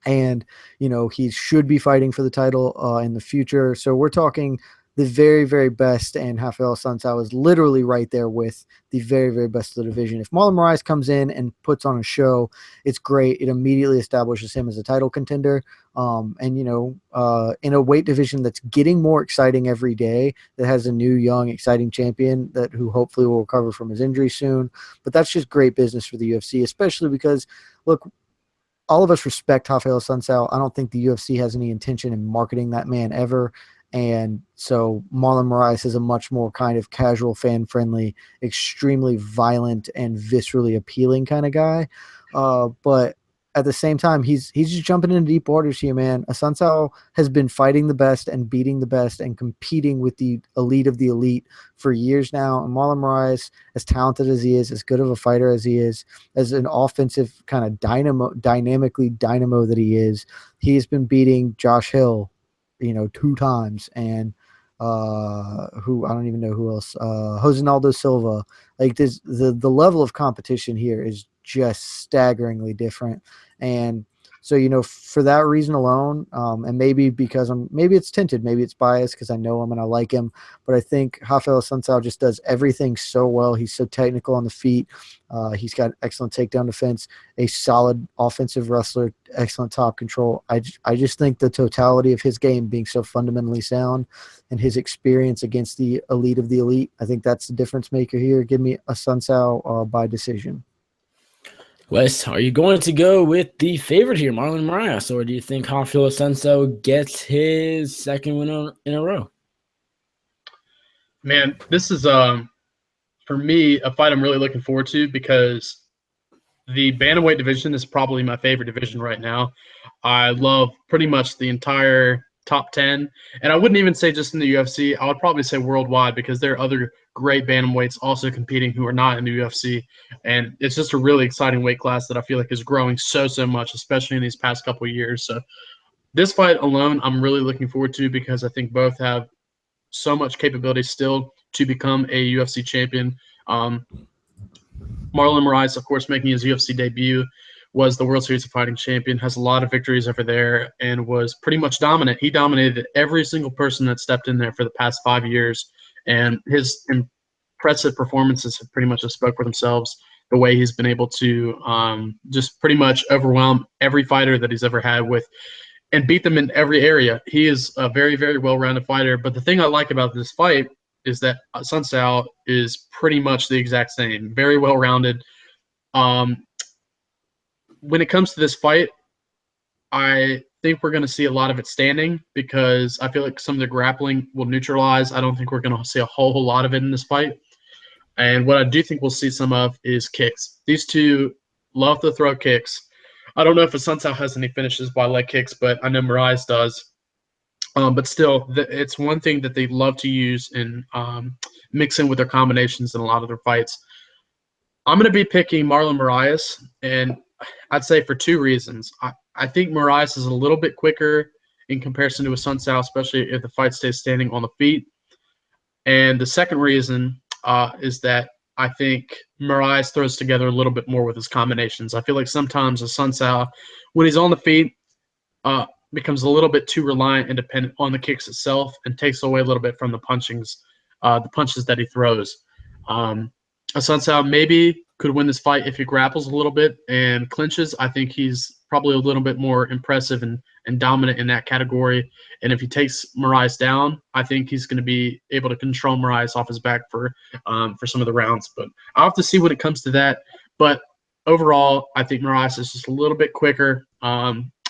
And, he should be fighting for the title in the future. So we're talking the very, very best, and Rafael Assunção is literally right there with the very, very best of the division. If Marlon Moraes comes in and puts on a show, it's great. It immediately establishes him as a title contender. In a weight division that's getting more exciting every day, that has a new, young, exciting champion who hopefully will recover from his injury soon. But that's just great business for the UFC, especially because, look, all of us respect Rafael Assunção. I don't think the UFC has any intention in marketing that man ever. And so Marlon Moraes is a much more kind of casual, fan-friendly, extremely violent and viscerally appealing kind of guy. But at the same time, he's just jumping into deep waters here, man. Assunção has been fighting the best and beating the best and competing with the elite of the elite for years now. And Marlon Moraes, as talented as he is, as good of a fighter as he is, as an offensive kind of dynamically dynamo that he is, he has been beating Josh Hill 2 times, and who I don't even know who else, Aldo Silva. The level of competition here is just staggeringly different. And so, for that reason alone, and maybe because maybe it's tinted, maybe it's biased because I know him and I like him, but I think Rafael Assunção just does everything so well. He's so technical on the feet. He's got excellent takedown defense, a solid offensive wrestler, excellent top control. I just think the totality of his game being so fundamentally sound and his experience against the elite of the elite, I think that's the difference maker here. Give me Assunção by decision. Wes, are you going to go with the favorite here, Marlon Moraes, or do you think Rafael Assunção gets his second win in a row? Man, this is for me a fight I'm really looking forward to because the bantamweight division is probably my favorite division right now. I love pretty much the entire top 10, and I wouldn't even say just in the UFC. I would probably say worldwide because there are other great bantamweights also competing who are not in the UFC, and it's just a really exciting weight class that I feel like is growing so much, especially in these past couple of years. So this fight alone I'm really looking forward to because I think both have so much capability still to become a UFC champion. Marlon Moraes, of course, making his UFC debut, was the World Series of Fighting champion, has a lot of victories over there, and was pretty much dominant. He dominated every single person that stepped in there for the past 5 years, and his impressive performances have pretty much just spoke for themselves. The way he's been able to just pretty much overwhelm every fighter that he's ever had with and beat them in every area. He is a very, very well-rounded fighter, but the thing I like about this fight is that Assunção is pretty much the exact same, very well-rounded. When it comes to this fight, I think we're going to see a lot of it standing because I feel like some of the grappling will neutralize. I don't think we're going to see a whole lot of it in this fight. And what I do think we'll see some of is kicks. These two love to throw kicks. I don't know if Assunção has any finishes by leg kicks, but I know Moraes does. But still, it's one thing that they love to use and mix in with their combinations in a lot of their fights. I'm going to be picking Marlon Moraes, and I'd say for 2 reasons. I think Moraes is a little bit quicker in comparison to Assunção, especially if the fight stays standing on the feet. And the second reason is that I think Moraes throws together a little bit more with his combinations. I feel like sometimes Assunção, when he's on the feet, becomes a little bit too reliant and dependent on the kicks itself and takes away a little bit from the punches that he throws. Assunção maybe could win this fight if he grapples a little bit and clinches. I think he's probably a little bit more impressive and dominant in that category. And if he takes Moraes down, I think he's going to be able to control Moraes off his back for some of the rounds. But I'll have to see when it comes to that. But overall, I think Moraes is just a little bit quicker.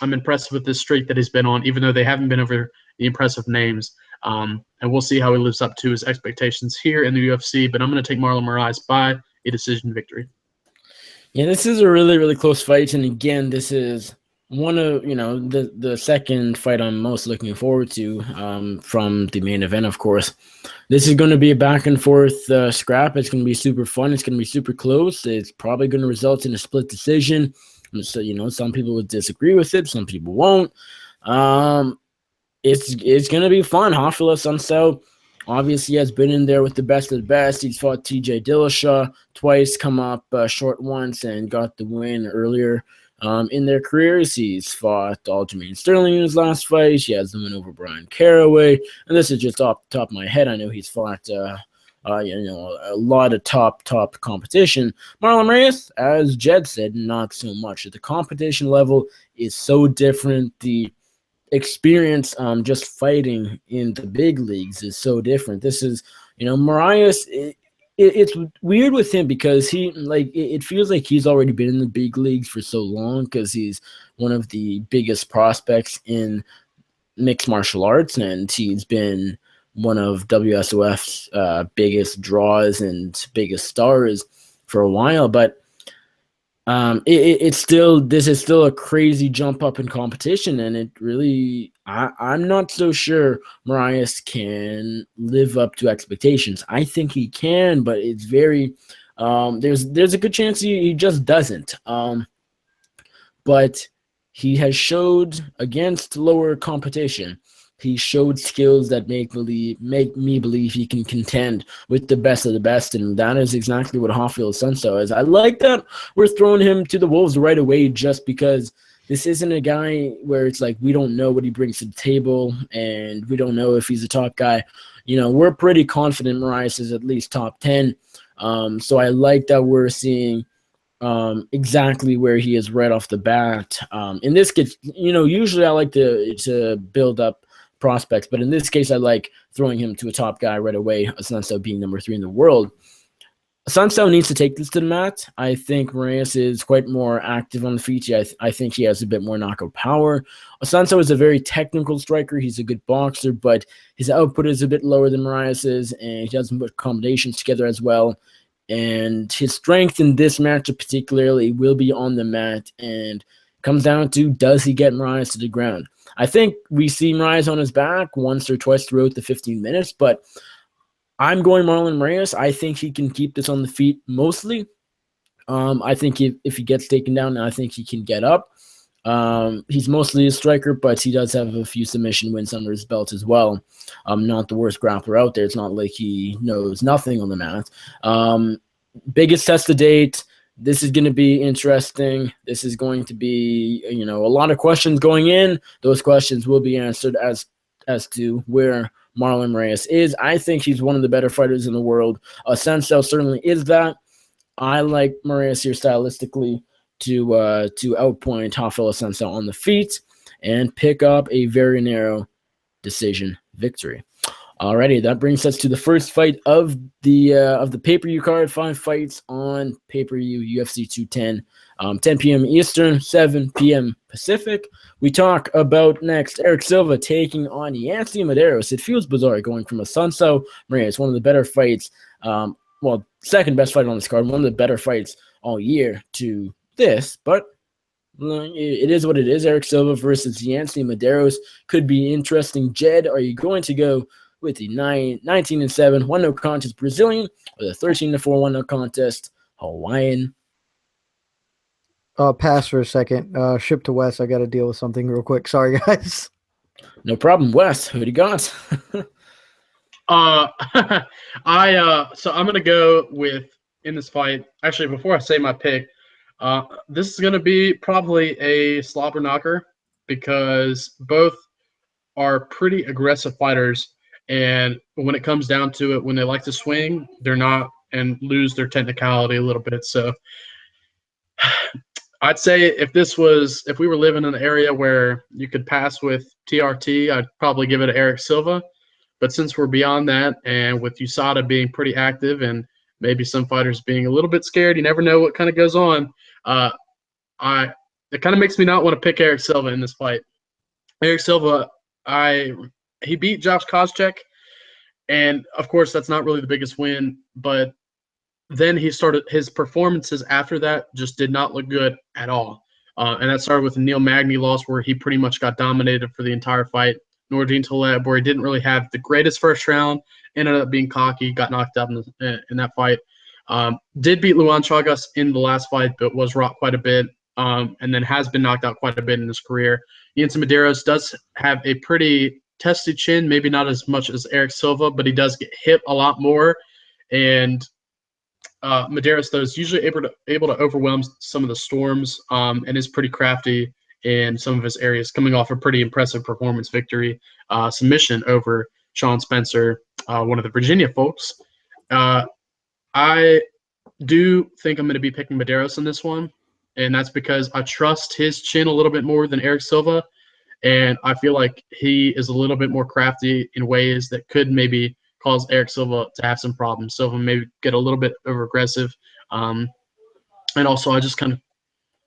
I'm impressed with this streak that he's been on, even though they haven't been over the impressive names. And we'll see how he lives up to his expectations here in the UFC. But I'm going to take Marlon Moraes by a decision victory. Yeah, this is a really, really close fight. And again, this is one of, the second fight I'm most looking forward to from the main event, of course. This is going to be a back and forth scrap. It's going to be super fun. It's going to be super close. It's probably going to result in a split decision. So, some people would disagree with it. Some people won't. It's going to be fun. Rafael Assunção obviously has been in there with the best of the best. He's fought TJ Dillashaw twice, come up short once, and got the win earlier in their careers. He's fought Aljamain Sterling in his last fight. He has the win over Brian Caraway. And this is just off the top of my head. I know he's fought a lot of top competition. Marlon Moraes, as Jed said, not so much. The competition level is so different. The experience just fighting in the big leagues is so different. This is, Moraes, it's weird with him because it feels like he's already been in the big leagues for so long because he's one of the biggest prospects in mixed martial arts, and he's been one of WSOF's biggest draws and biggest stars for a while. But this is still a crazy jump up in competition, and it really, I'm not so sure Moraes can live up to expectations. I think he can, but it's very, there's a good chance he just doesn't. But he has showed against lower competition. He showed skills that make me believe he can contend with the best of the best, and that is exactly what Rafael Assunção is. I like that we're throwing him to the wolves right away just because this isn't a guy where it's like we don't know what he brings to the table and we don't know if he's a top guy. We're pretty confident Moraes is at least top 10. So I like that we're seeing exactly where he is right off the bat. In this case, usually I like to build up prospects, but in this case I like throwing him to a top guy right away, Assunção being number 3 in the world. Assunção needs to take this to the mat. I think Moraes is quite more active on the feet. I think he has a bit more knockout power. Assunção is a very technical striker. He's a good boxer, but his output is a bit lower than Moraes's, and he doesn't put combinations together as well. And his strength in this matchup particularly will be on the mat, and comes down to, does he get Moraes to the ground? I think we see Moraes on his back once or twice throughout the 15 minutes, but I'm going Marlon Moraes. I think he can keep this on the feet mostly. I think if he gets taken down, I think he can get up. He's mostly a striker, but he does have a few submission wins under his belt as well. Not the worst grappler out there. It's not like he knows nothing on the mat. Biggest test to date. This is going to be interesting. This is going to be, a lot of questions going in. Those questions will be answered as to where Marlon Moraes is. I think he's one of the better fighters in the world. Assunção certainly is that. I like Moraes here stylistically to outpoint Rafael Assunção on the feet and pick up a very narrow decision victory. Alrighty, that brings us to the first fight of the pay-per-view card. 5 fights on pay-per-view, UFC 210, 10 p.m. Eastern, 7 p.m. Pacific. We talk about next Eric Silva taking on Yancy Medeiros. It feels bizarre going from Assunção Moraes, one of the better fights, second best fight on this card, one of the better fights all year, to this, but it is what it is. Eric Silva versus Yancy Medeiros could be interesting. Jed, are you going to go with the 19-7 1-0 contest Brazilian or the 13-4 1-0 contest Hawaiian? Pass for a second. Ship to Wes. I got to deal with something real quick. Sorry, guys. No problem. Wes, who do you got? So I'm gonna go with, in this fight. Actually, before I say my pick, this is gonna be probably a slobber knocker because both are pretty aggressive fighters. And when it comes down to it, when they like to swing, they're not, and lose their technicality a little bit. So I'd say if we were living in an area where you could pass with TRT, I'd probably give it to Eric Silva. But since we're beyond that, and with USADA being pretty active and maybe some fighters being a little bit scared, you never know what kind of goes on. it kind of makes me not want to pick Eric Silva in this fight. Eric Silva, he beat Josh Koscheck, and of course that's not really the biggest win, but then his performances after that just did not look good at all. And that started with the Neil Magny loss where he pretty much got dominated for the entire fight. Nordine Taleb, where he didn't really have the greatest first round, ended up being cocky, got knocked out in that fight. Did beat Luan Chagas in the last fight, but was rocked quite a bit, and then has been knocked out quite a bit in his career. Yancy Medeiros does have a pretty tested chin, maybe not as much as Eric Silva, but he does get hit a lot more. And Medeiros, though, is usually able to overwhelm some of the storms and is pretty crafty in some of his areas, coming off a pretty impressive performance victory submission over Sean Spencer, one of the Virginia folks. I do think I'm going to be picking Medeiros in this one, and that's because I trust his chin a little bit more than Eric Silva, and I feel like he is a little bit more crafty in ways that could maybe cause Eric Silva to have some problems. Silva maybe get a little bit over aggressive, and also I just kind of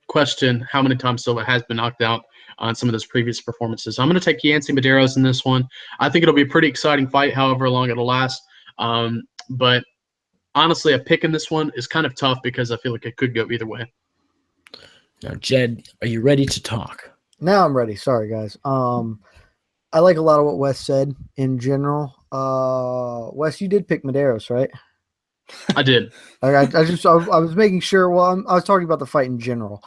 question how many times Silva has been knocked out on some of those previous performances. So I'm going to take Yancy Medeiros in this one. I think it'll be a pretty exciting fight, however long it'll last. But honestly, a pick in this one is kind of tough because I feel like it could go either way. Now, Jed, are you ready to talk? Now I'm ready. Sorry, guys. I like a lot of what Wes said in general. Wes, you did pick Medeiros, right? I did. I was making sure. Well, I was talking about the fight in general,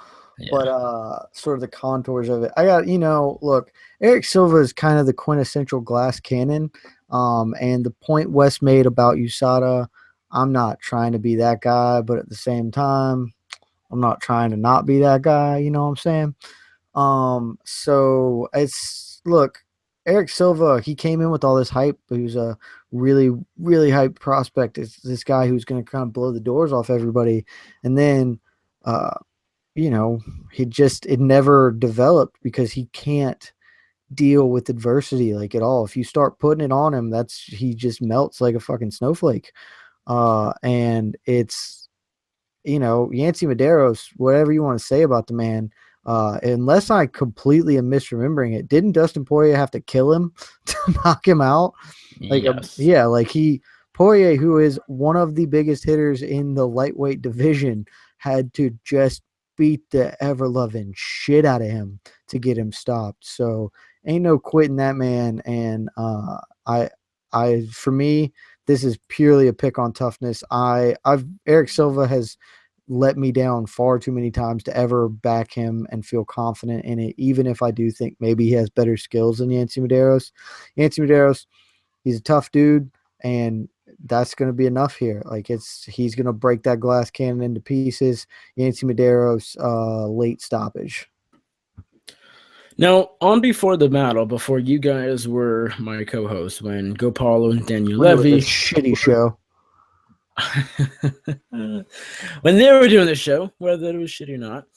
but sort of the contours of it. I got, look, Eric Silva is kind of the quintessential glass cannon. And the point Wes made about USADA, I'm not trying to be that guy, but at the same time, I'm not trying to not be that guy. You know what I'm saying? So look, Eric Silva, he came in with all this hype. He was a really, really hyped prospect. It's this guy who's going to kind of blow the doors off everybody. And then, it never developed because he can't deal with adversity like at all. If you start putting it on him, he just melts like a fucking snowflake. And it's, Yancy Medeiros, whatever you want to say about the man, unless I completely am misremembering it, didn't Dustin Poirier have to kill him to knock him out? Yes. Poirier, who is one of the biggest hitters in the lightweight division, had to just beat the ever-loving shit out of him to get him stopped. So ain't no quitting that man. And for me, this is purely a pick on toughness. Eric Silva has let me down far too many times to ever back him and feel confident in it, even if I do think maybe he has better skills than Yancy Medeiros. Yancy Medeiros, he's a tough dude, and that's going to be enough here. He's going to break that glass cannon into pieces. Yancy Medeiros, late stoppage. Now, on Before the Battle, before you guys were my co-hosts, when Go Paulo and Daniel Levy, shitty show. When they were doing the show, whether it was shitty or not,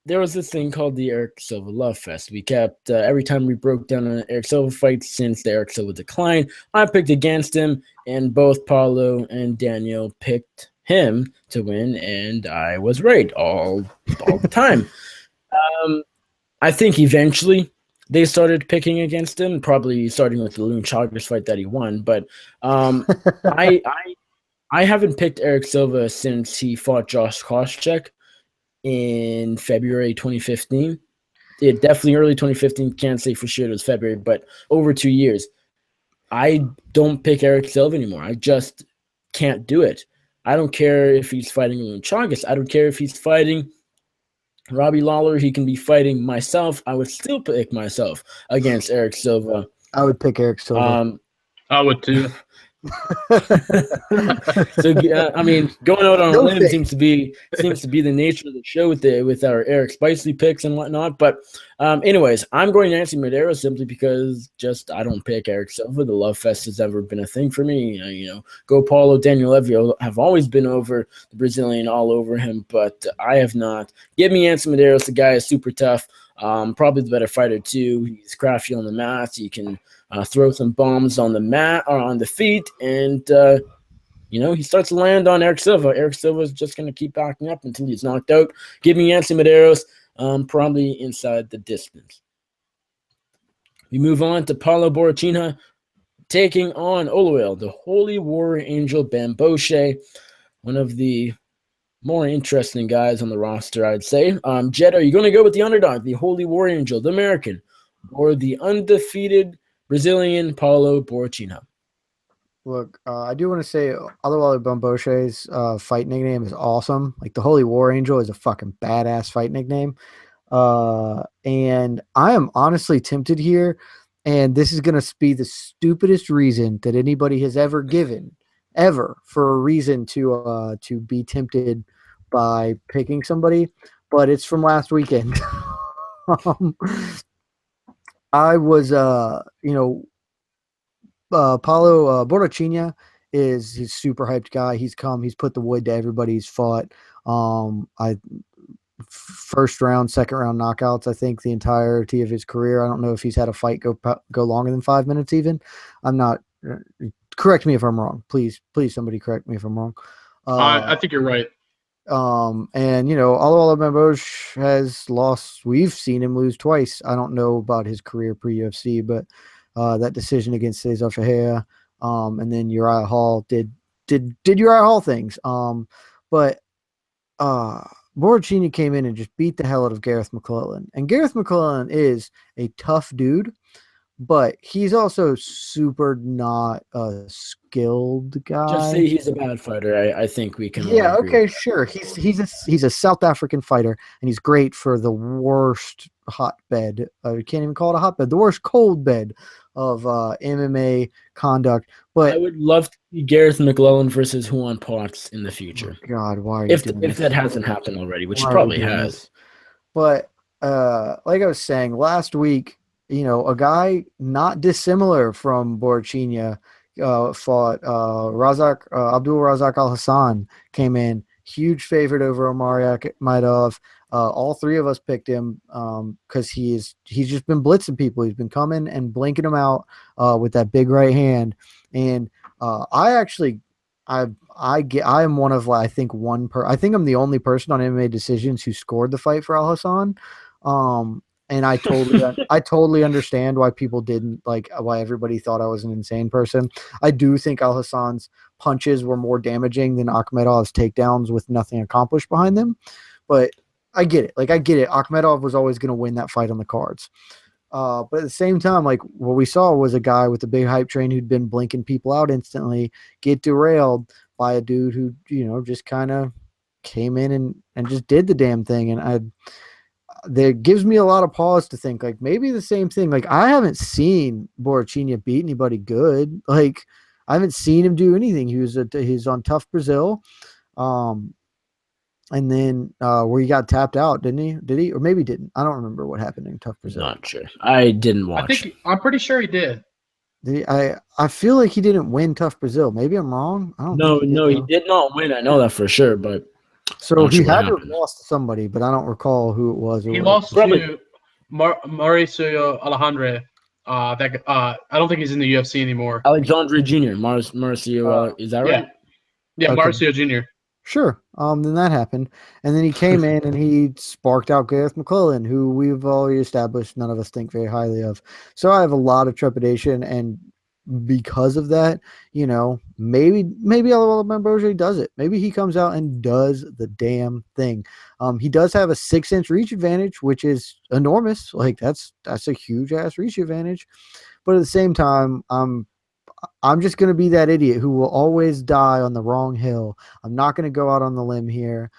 there was this thing called the Eric Silva Love Fest. We kept, every time we broke down an Eric Silva fight since the Eric Silva decline, I picked against him, and both Paulo and Daniel picked him to win, and I was right all the time. I think eventually they started picking against him, probably starting with the Loon Chagas fight that he won, but I haven't picked Eric Silva since he fought Josh Koscheck in February 2015. Yeah, definitely early 2015. Can't say for sure it was February, but over 2 years. I don't pick Eric Silva anymore. I just can't do it. I don't care if he's fighting Loon Chagas. I don't care if he's fighting Robbie Lawler. He can be fighting myself. I would still pick myself against Eric Silva. I would pick Eric Silva. I would too. So going out on a limb seems to be the nature of the show with our Eric Spicy picks and whatnot. But anyways, I'm going Yancy Medeiros simply because I don't pick Eric Silva. The love fest has ever been a thing for me. Go Paulo, Daniel Levy have always been over the Brazilian, all over him, but I have not. Give me Yancy Medeiros. The guy is super tough. Probably the better fighter too. He's crafty on the mat. He can throw some bombs on the mat or on the feet, and he starts to land on Eric Silva. Eric Silva is just going to keep backing up until he's knocked out. Give me Yancy Medeiros. probably inside the distance. We move on to Paulo Borrachina taking on Oluwale, the Holy Warrior Angel Bamboche, one of the more interesting guys on the roster, I'd say. Jed, are you going to go with the underdog, the Holy Warrior Angel, the American, or the undefeated Brazilian Paulo Borrachina? Look, I do want to say Oluwale Bamboche's fight nickname is awesome. Like, the Holy War Angel is a fucking badass fight nickname. And I am honestly tempted here, and this is going to be the stupidest reason that anybody has ever given, ever, for a reason to be tempted by picking somebody, but it's from last weekend. I was, Paulo Borrachina he's super hyped guy. He's put the wood to everybody he's fought. First round, second round knockouts, I think, the entirety of his career. I don't know if he's had a fight go longer than 5 minutes even. I'm not. Correct me if I'm wrong. Please, somebody correct me if I'm wrong. I think you're right. And Oluwale Bamboche has lost. We've seen him lose twice. I don't know about his career pre-UFC, but that decision against Cesar Ferreira, and then Uriah Hall did Uriah Hall things. But Borrachina came in and just beat the hell out of Gareth McClellan. And Gareth McClellan is a tough dude, but he's also super not a skilled guy. Just say he's a bad fighter. I think we can. Yeah. Okay. Sure. He's a South African fighter, and he's great for the worst hotbed. You can't even call it a hotbed. The worst cold bed of MMA conduct. But I would love to see Gareth McClellan versus Juan Potts in the future. Oh God, why are you doing if this? that hasn't happened already, which it probably has. This? But like I was saying last week, a guy not dissimilar from Borrachina fought Abdul Razak Al Hassan, came in huge favorite over Omar Maidov. All three of us picked him because he's just been blitzing people. He's been coming and blinking them out with that big right hand. And I am one of, I think I'm the only person on MMA Decisions who scored the fight for Al Hassan. And I totally understand why people didn't, like, why everybody thought I was an insane person. I do think Al Hassan's punches were more damaging than Akhmedov's takedowns with nothing accomplished behind them. But I get it. Akhmedov was always going to win that fight on the cards. But at the same time, like, what we saw was a guy with a big hype train who'd been blinking people out instantly get derailed by a dude who, just kind of came in and just did the damn thing. And that gives me a lot of pause to think, like, maybe the same thing. Like, I haven't seen Borrachina beat anybody good. Like, I haven't seen him do anything. He's on Tough Brazil. And then where he got tapped out, didn't he? Did he? Or maybe didn't. I don't remember what happened in Tough Brazil. Not sure. I didn't watch. I'm pretty sure he did. Did he? I feel like he didn't win Tough Brazil. Maybe I'm wrong. I don't think he did not win. I know that for sure, but so he had to have lost to somebody, but I don't recall who it was. He lost to Mauricio Alejandre. I don't think he's in the UFC anymore. Alexandre Jr. Mauricio, is that right? Yeah, okay. Mauricio Jr. Sure. Then that happened. And then he came in and he sparked out Gareth McClellan, who we've already established none of us think very highly of. So I have a lot of trepidation, and because of that, maybe Oluwale Bamboche does it. Maybe he comes out and does the damn thing. He does have a 6-inch reach advantage, which is enormous. Like, that's a huge ass reach advantage. But at the same time, I'm just going to be that idiot who will always die on the wrong hill. I'm not going to go out on the limb here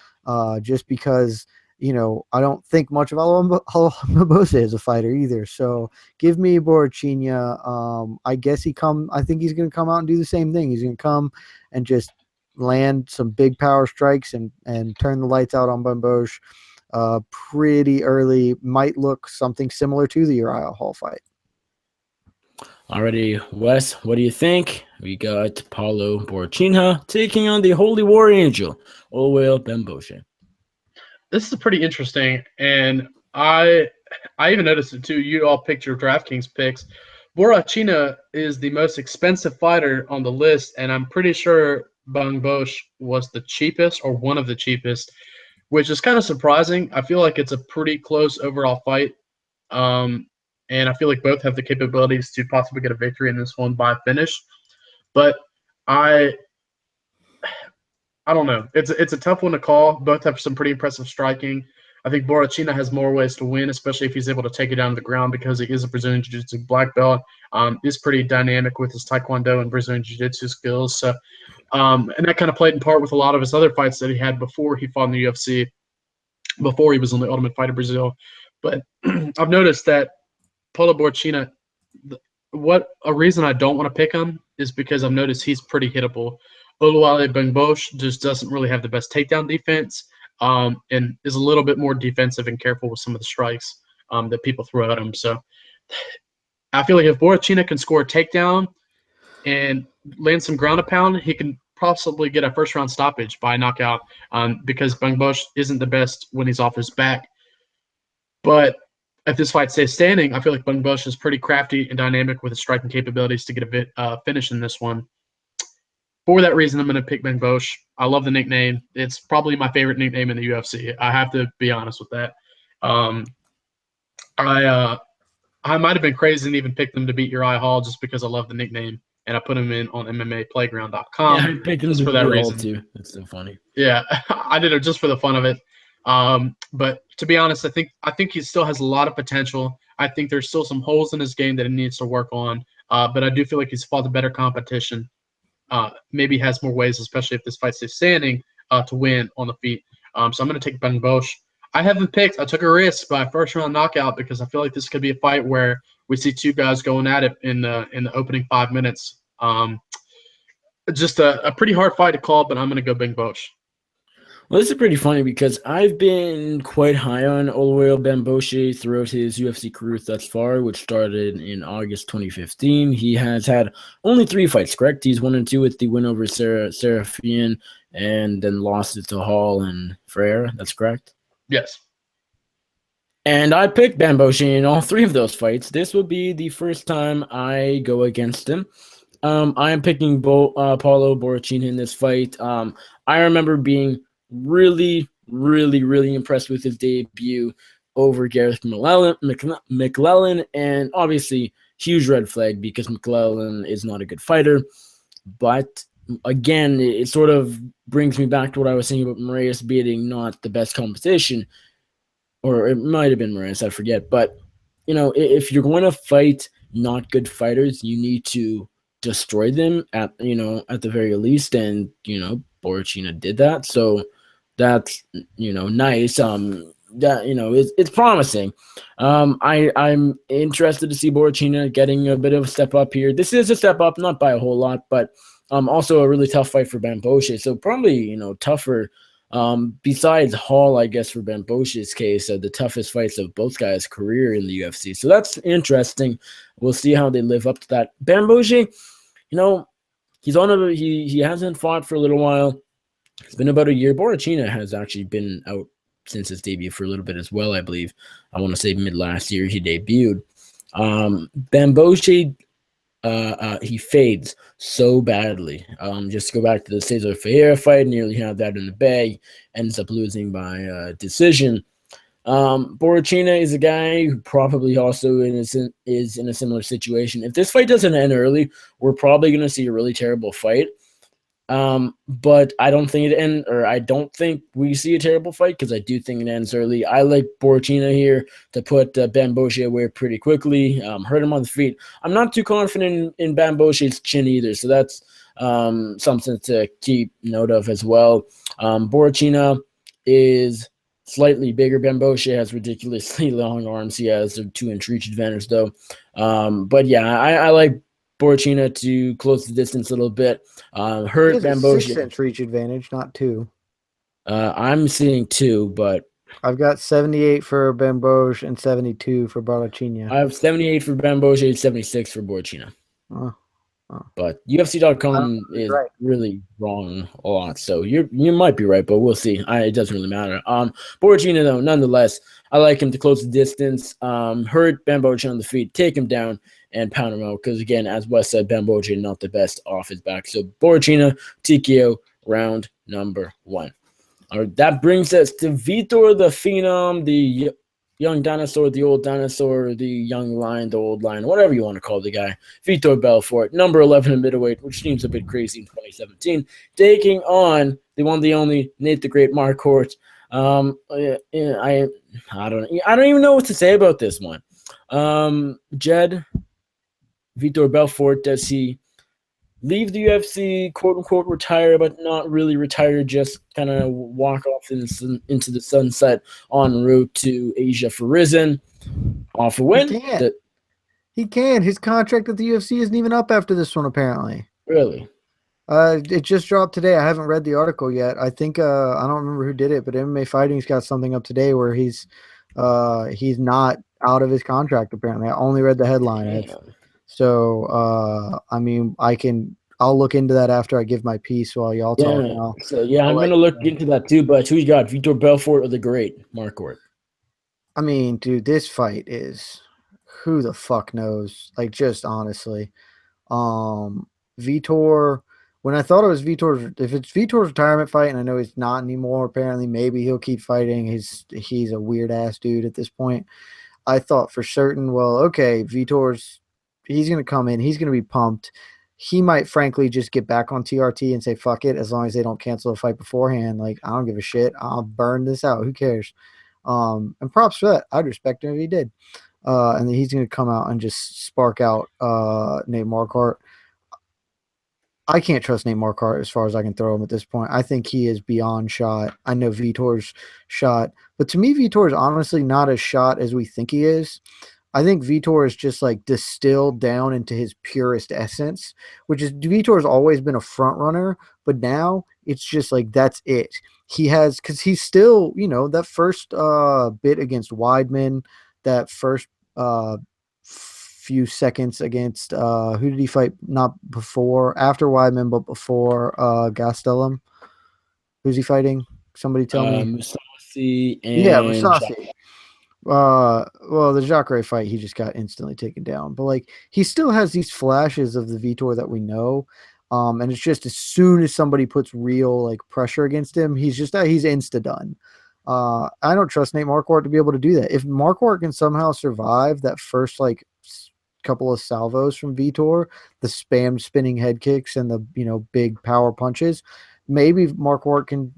just because, I don't think much of Oluwale Bamboche as a fighter either. So give me Borrachina. I think he's going to come out and do the same thing. He's going to come and just land some big power strikes and turn the lights out on Bamboche pretty early. Might look something similar to the Uriah Hall fight. Alrighty, Wes, what do you think? We got Paulo Borrachina taking on the Holy War Angel, Oluwale Bamboche. This is pretty interesting, and I even noticed it too. You all picked your DraftKings picks. Borrachina is the most expensive fighter on the list, and I'm pretty sure Bamboche was the cheapest or one of the cheapest. which is kind of surprising. I feel like it's a pretty close overall fight. And I feel like both have the capabilities to possibly get a victory in this one by finish. But I don't know. It's a tough one to call. Both have some pretty impressive striking. I think Borrachina has more ways to win, especially if he's able to take it down to the ground because he is a Brazilian Jiu-Jitsu black belt. Is pretty dynamic with his Taekwondo and Brazilian Jiu-Jitsu skills. So, and that kind of played in part with a lot of his other fights that he had before he fought in the UFC, before he was on the Ultimate Fighter Brazil. But I've noticed that Paulo Borrachina, a reason I don't want to pick him is because I've noticed he's pretty hittable. Oluwale Bangbosh just doesn't really have the best takedown defense, and is a little bit more defensive and careful with some of the strikes that people throw at him. So I feel like if Borrachina can score a takedown and land some ground and pound, he can possibly get a first-round stoppage by knockout because Bangbosh isn't the best when he's off his back. But if this fight stays standing, I feel like Bangbosh is pretty crafty and dynamic with his striking capabilities to get a finish in this one. For that reason, I'm going to pick Bangbosh. I love the nickname. It's probably my favorite nickname in the UFC. I have to be honest with that. I might have been crazy and even picked him to beat Uriah Hall just because I love the nickname, and I put him in on MMAplayground.com. Yeah, I picked him just for that reason too. That's so funny. Yeah, I did it just for the fun of it. But to be honest, I think he still has a lot of potential. I think there's still some holes in his game that he needs to work on. But I do feel like he's fought a better competition. Maybe has more ways, especially if this fight stays standing, to win on the feet. So I'm going to take Bangbosh. I haven't picked. I took a risk by first round knockout because I feel like this could be a fight where we see two guys going at it in the opening 5 minutes. Just a pretty hard fight to call, but I'm going to go Bangbosh. Well, this is pretty funny because I've been quite high on Oluwale Bamboshi throughout his UFC career thus far, which started in August 2015. He has had only 3 fights, correct? He's 1-2 with the win over Serafian and then lost it to Hall and Freire. That's correct? Yes. And I picked Bamboshi in all 3 of those fights. This will be the first time I go against him. I am picking Paulo Borrachina in this fight. I remember being really impressed with his debut over Gareth McClellan, and obviously huge red flag because McClellan is not a good fighter. But again, it sort of brings me back to what I was saying about Moraes beating not the best competition, or it might have been Moraes, I forget. But if you're going to fight not good fighters, you need to destroy them at the very least, and Borrachina did that. So that's nice. It's promising. I'm interested to see Borrachina getting a bit of a step up here. This is a step up, not by a whole lot, but also a really tough fight for Bamboshi. So probably tougher. Besides Hall, I guess for Bamboshi's case, the toughest fights of both guys' career in the UFC. So that's interesting. We'll see how they live up to that. Bamboshi, he's on he hasn't fought for a little while. It's been about a year. Borrachina has actually been out since his debut for a little bit as well, I believe. I want to say mid last year he debuted. Bamboshi, he fades so badly. Just go back to the Cesar Ferreira fight, nearly had that in the bag, ends up losing by decision. Borrachina is a guy who probably also is in a similar situation. If this fight doesn't end early, we're probably going to see a really terrible fight. But I don't think I don't think we see a terrible fight because I do think it ends early. I like Borrachina here to put Bamboshi away pretty quickly, hurt him on the feet. I'm not too confident in Bamboshi's chin either, so that's something to keep note of as well. Borrachina is slightly bigger. Bamboshi has ridiculously long arms. He has a 2-inch reach advantage, though. But yeah, I like Borrachina to close the distance a little bit. Hurt Bamboshi. 6-inch reach advantage, not 2. I'm seeing 2, but I've got 78 for Bambosh and 72 for Borrachina. I have 78 for Bamboshi and 76 for Borrachina. But UFC.com is really wrong a lot, so you might be right, but we'll see. It doesn't really matter. Borrachina, though, nonetheless, I like him to close the distance, hurt Bamboshi on the feet, take him down, and pound him out. Because, again, as Wes said, Bamboshi not the best off his back. So, Borrachina, TKO, round number 1. All right, that brings us to Vitor the Phenom, the young dinosaur, the old dinosaur, the young lion, the old lion, whatever you want to call the guy. Vitor Belfort, number 11 in middleweight, which seems a bit crazy in 2017, taking on the one, the only Nate the Great Marquardt. I don't even know what to say about this one. Jed, Vitor Belfort, does he leave the UFC, quote unquote, retire, but not really retire, just kind of walk off into the sunset en route to Asia for Rizin? Off a win? He can. His contract at the UFC isn't even up after this one, apparently. Really? It just dropped today. I haven't read the article yet. I think I don't remember who did it, but MMA Fighting's got something up today where he's not out of his contract, apparently. I only read the headline. So, I mean, I'll look into that after I give my piece while y'all talk now. So, I'm going to look into that too, but who you got, Vitor Belfort or the Great Marquardt? I mean, dude, this fight is who the fuck knows? Like, just honestly. Vitor, when I thought it was Vitor's, if it's Vitor's retirement fight, and I know he's not anymore, apparently, maybe he'll keep fighting. He's a weird-ass dude at this point. I thought for certain, well, okay, he's going to come in. He's going to be pumped. He might, frankly, just get back on TRT and say, fuck it, as long as they don't cancel the fight beforehand. Like, I don't give a shit. I'll burn this out. Who cares? And props for that. I'd respect him if he did. And then he's going to come out and just spark out Nate Marquardt. I can't trust Nate Marquardt as far as I can throw him at this point. I think he is beyond shot. I know Vitor's shot. But to me, Vitor is honestly not as shot as we think he is. I think Vitor is just like distilled down into his purest essence, which is Vitor's always been a front runner, but now it's just like that's it. He has, because he's still, that first bit against Weidman, that first few seconds against who did he fight? Not before, after Weidman, but before Gastelum. Who's he fighting? Somebody tell me. Mousasi Mousasi. Well, the Jacare fight, he just got instantly taken down. But like, he still has these flashes of the Vitor that we know. And it's just as soon as somebody puts real like pressure against him, he's insta done. I don't trust Nate Marquardt to be able to do that. If Marquardt can somehow survive that first like couple of salvos from Vitor, the spam spinning head kicks and the big power punches, maybe Marquardt can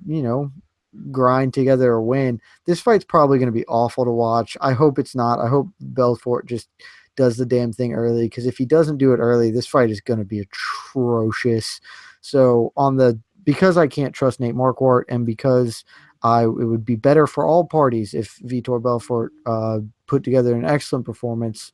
grind together a win. This fight's probably going to be awful to watch. I hope it's not. I hope Belfort just does the damn thing early, because if he doesn't do it early, this fight is going to be atrocious. So because I can't trust Nate Marquardt, and because it would be better for all parties if Vitor Belfort put together an excellent performance,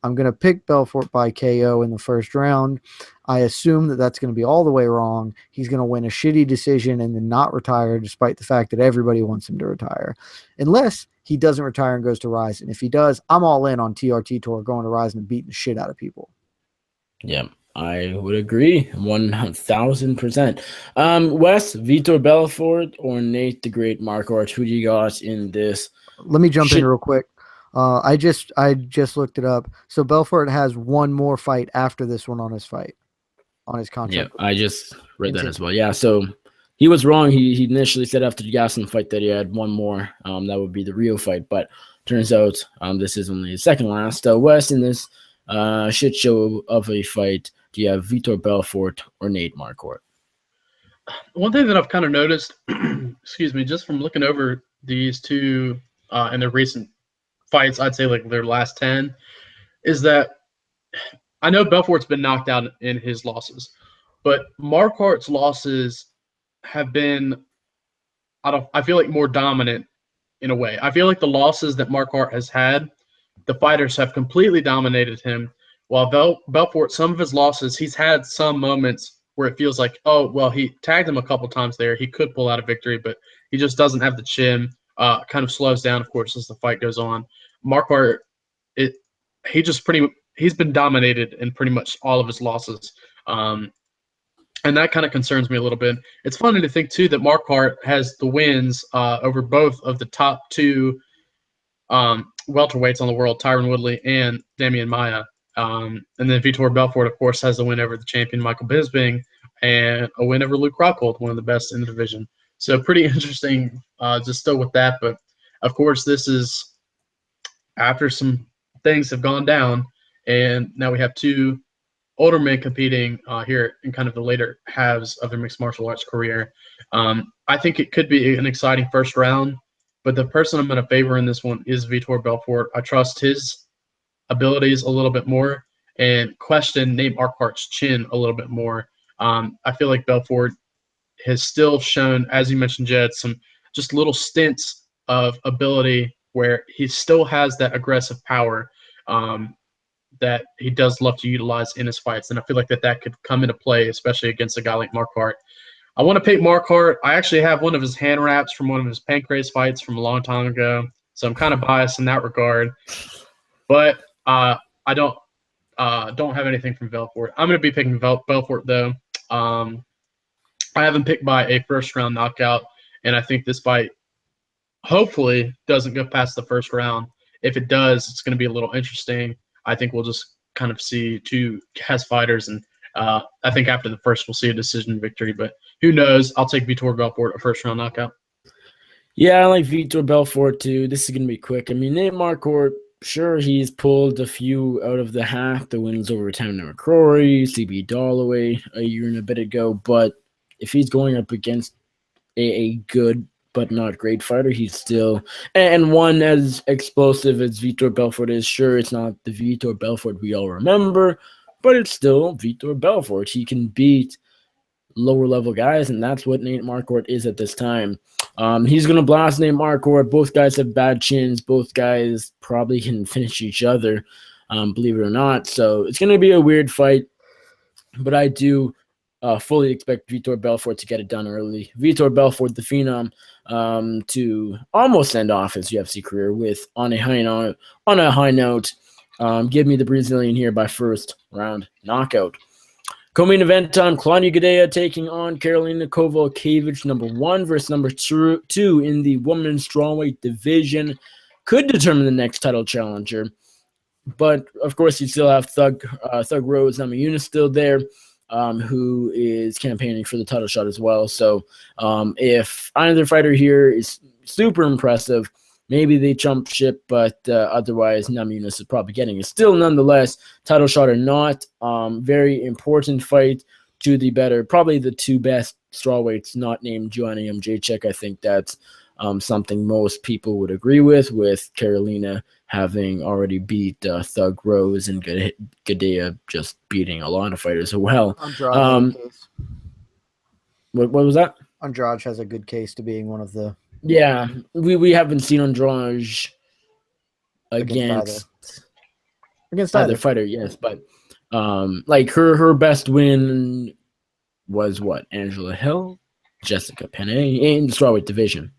I'm going to pick Belfort by KO in the first round. I assume that that's going to be all the way wrong. He's going to win a shitty decision and then not retire, despite the fact that everybody wants him to retire. Unless he doesn't retire and goes to Rizin. If he does, I'm all in on TRT Tour going to Rizin and beating the shit out of people. Yeah, I would agree 1,000%. Wes, Vitor Belfort or Nate the Great Marquardt? Who do you got in this? Let me jump in real quick. I just looked it up. So Belfort has one more fight after this one on his contract. Yeah, I just read that as well. Yeah, so he was wrong. He initially said after the Gastelum fight that he had one more. That would be the Rio fight, but turns out this is only his second last. Wes, in this shit show of a fight, do you have Vitor Belfort or Nate Marquardt? One thing that I've kind of noticed, excuse me, just from looking over these two in their recent fights, I'd say like their last 10, is that I know Belfort's been knocked out in his losses, but Marquardt's losses have been, I feel like, more dominant in a way. I feel like the losses that Marquardt has had, the fighters have completely dominated him, while Belfort, some of his losses, he's had some moments where it feels like, oh, well, he tagged him a couple times there. He could pull out a victory, but he just doesn't have the chin. Kind of slows down, of course, as the fight goes on. Marquardt, he's been dominated in pretty much all of his losses, and that kind of concerns me a little bit. It's funny to think too that Marquardt has the wins over both of the top two welterweights on the world, Tyron Woodley and Damian Maia, and then Vitor Belfort, of course, has the win over the champion Michael Bisping and a win over Luke Rockhold, one of the best in the division. So pretty interesting, just still with that. But of course, this is after some things have gone down, and now we have two older men competing here in kind of the later halves of their mixed martial arts career. I think it could be an exciting first round, but the person I'm going to favor in this one is Vitor Belfort. I trust his abilities a little bit more and question Nate Marquardt's chin a little bit more. I feel like Belfort has still shown, as you mentioned, Jed, some just little stints of ability where he still has that aggressive power that he does love to utilize in his fights. And I feel like that could come into play, especially against a guy like Marquardt. I want to pick Marquardt. I actually have one of his hand wraps from one of his pancrase fights from a long time ago, so I'm kind of biased in that regard. But I don't have anything from Belfort. I'm going to be picking Belfort, though. I haven't picked by a first-round knockout, and I think this fight hopefully doesn't go past the first round. If it does, it's going to be a little interesting. I think we'll just kind of see two gas fighters, and I think after the first, we'll see a decision victory. But who knows? I'll take Vitor Belfort, a first-round knockout. Yeah, I like Vitor Belfort, too. This is going to be quick. I mean, Nate Marquardt, sure, he's pulled a few out of the hat. The wins over Tamina McCrory, CB Holloway a year and a bit ago. But if he's going up against a good but not great fighter, he's still – and one as explosive as Vitor Belfort is, sure, it's not the Vitor Belfort we all remember, but it's still Vitor Belfort. He can beat lower-level guys, and that's what Nate Marquardt is at this time. He's going to blast Nate Marquardt. Both guys have bad chins. Both guys probably can finish each other, believe it or not. So it's going to be a weird fight, but I do fully expect Vitor Belfort to get it done early. Vitor Belfort, the phenom, to almost end off his UFC career with on a high note. Give me the Brazilian here by first round knockout. Co-main event time, Claudia Gadelha taking on Karolina Kowalkiewicz, number 1 versus number 2 in the women's strawweight division. Could determine the next title challenger. But, of course, you still have Thug Rose Namajunas still there, who is campaigning for the title shot as well. So if either fighter here is super impressive, maybe they jump ship, but otherwise Namajunas is probably getting it. Still, nonetheless, title shot or not, very important fight to the better, probably the two best strawweights not named Joanna Jędrzejczyk. I think that's something most people would agree with Karolina having already beat Thug Rose and Gadelha just beating a lot of fighters as well. What was that? Andrade has a good case to being one of the... Yeah, we haven't seen Andrade against either fighter, yes, but like her best win was what? Angela Hill, Jessica Penne in the strawweight division.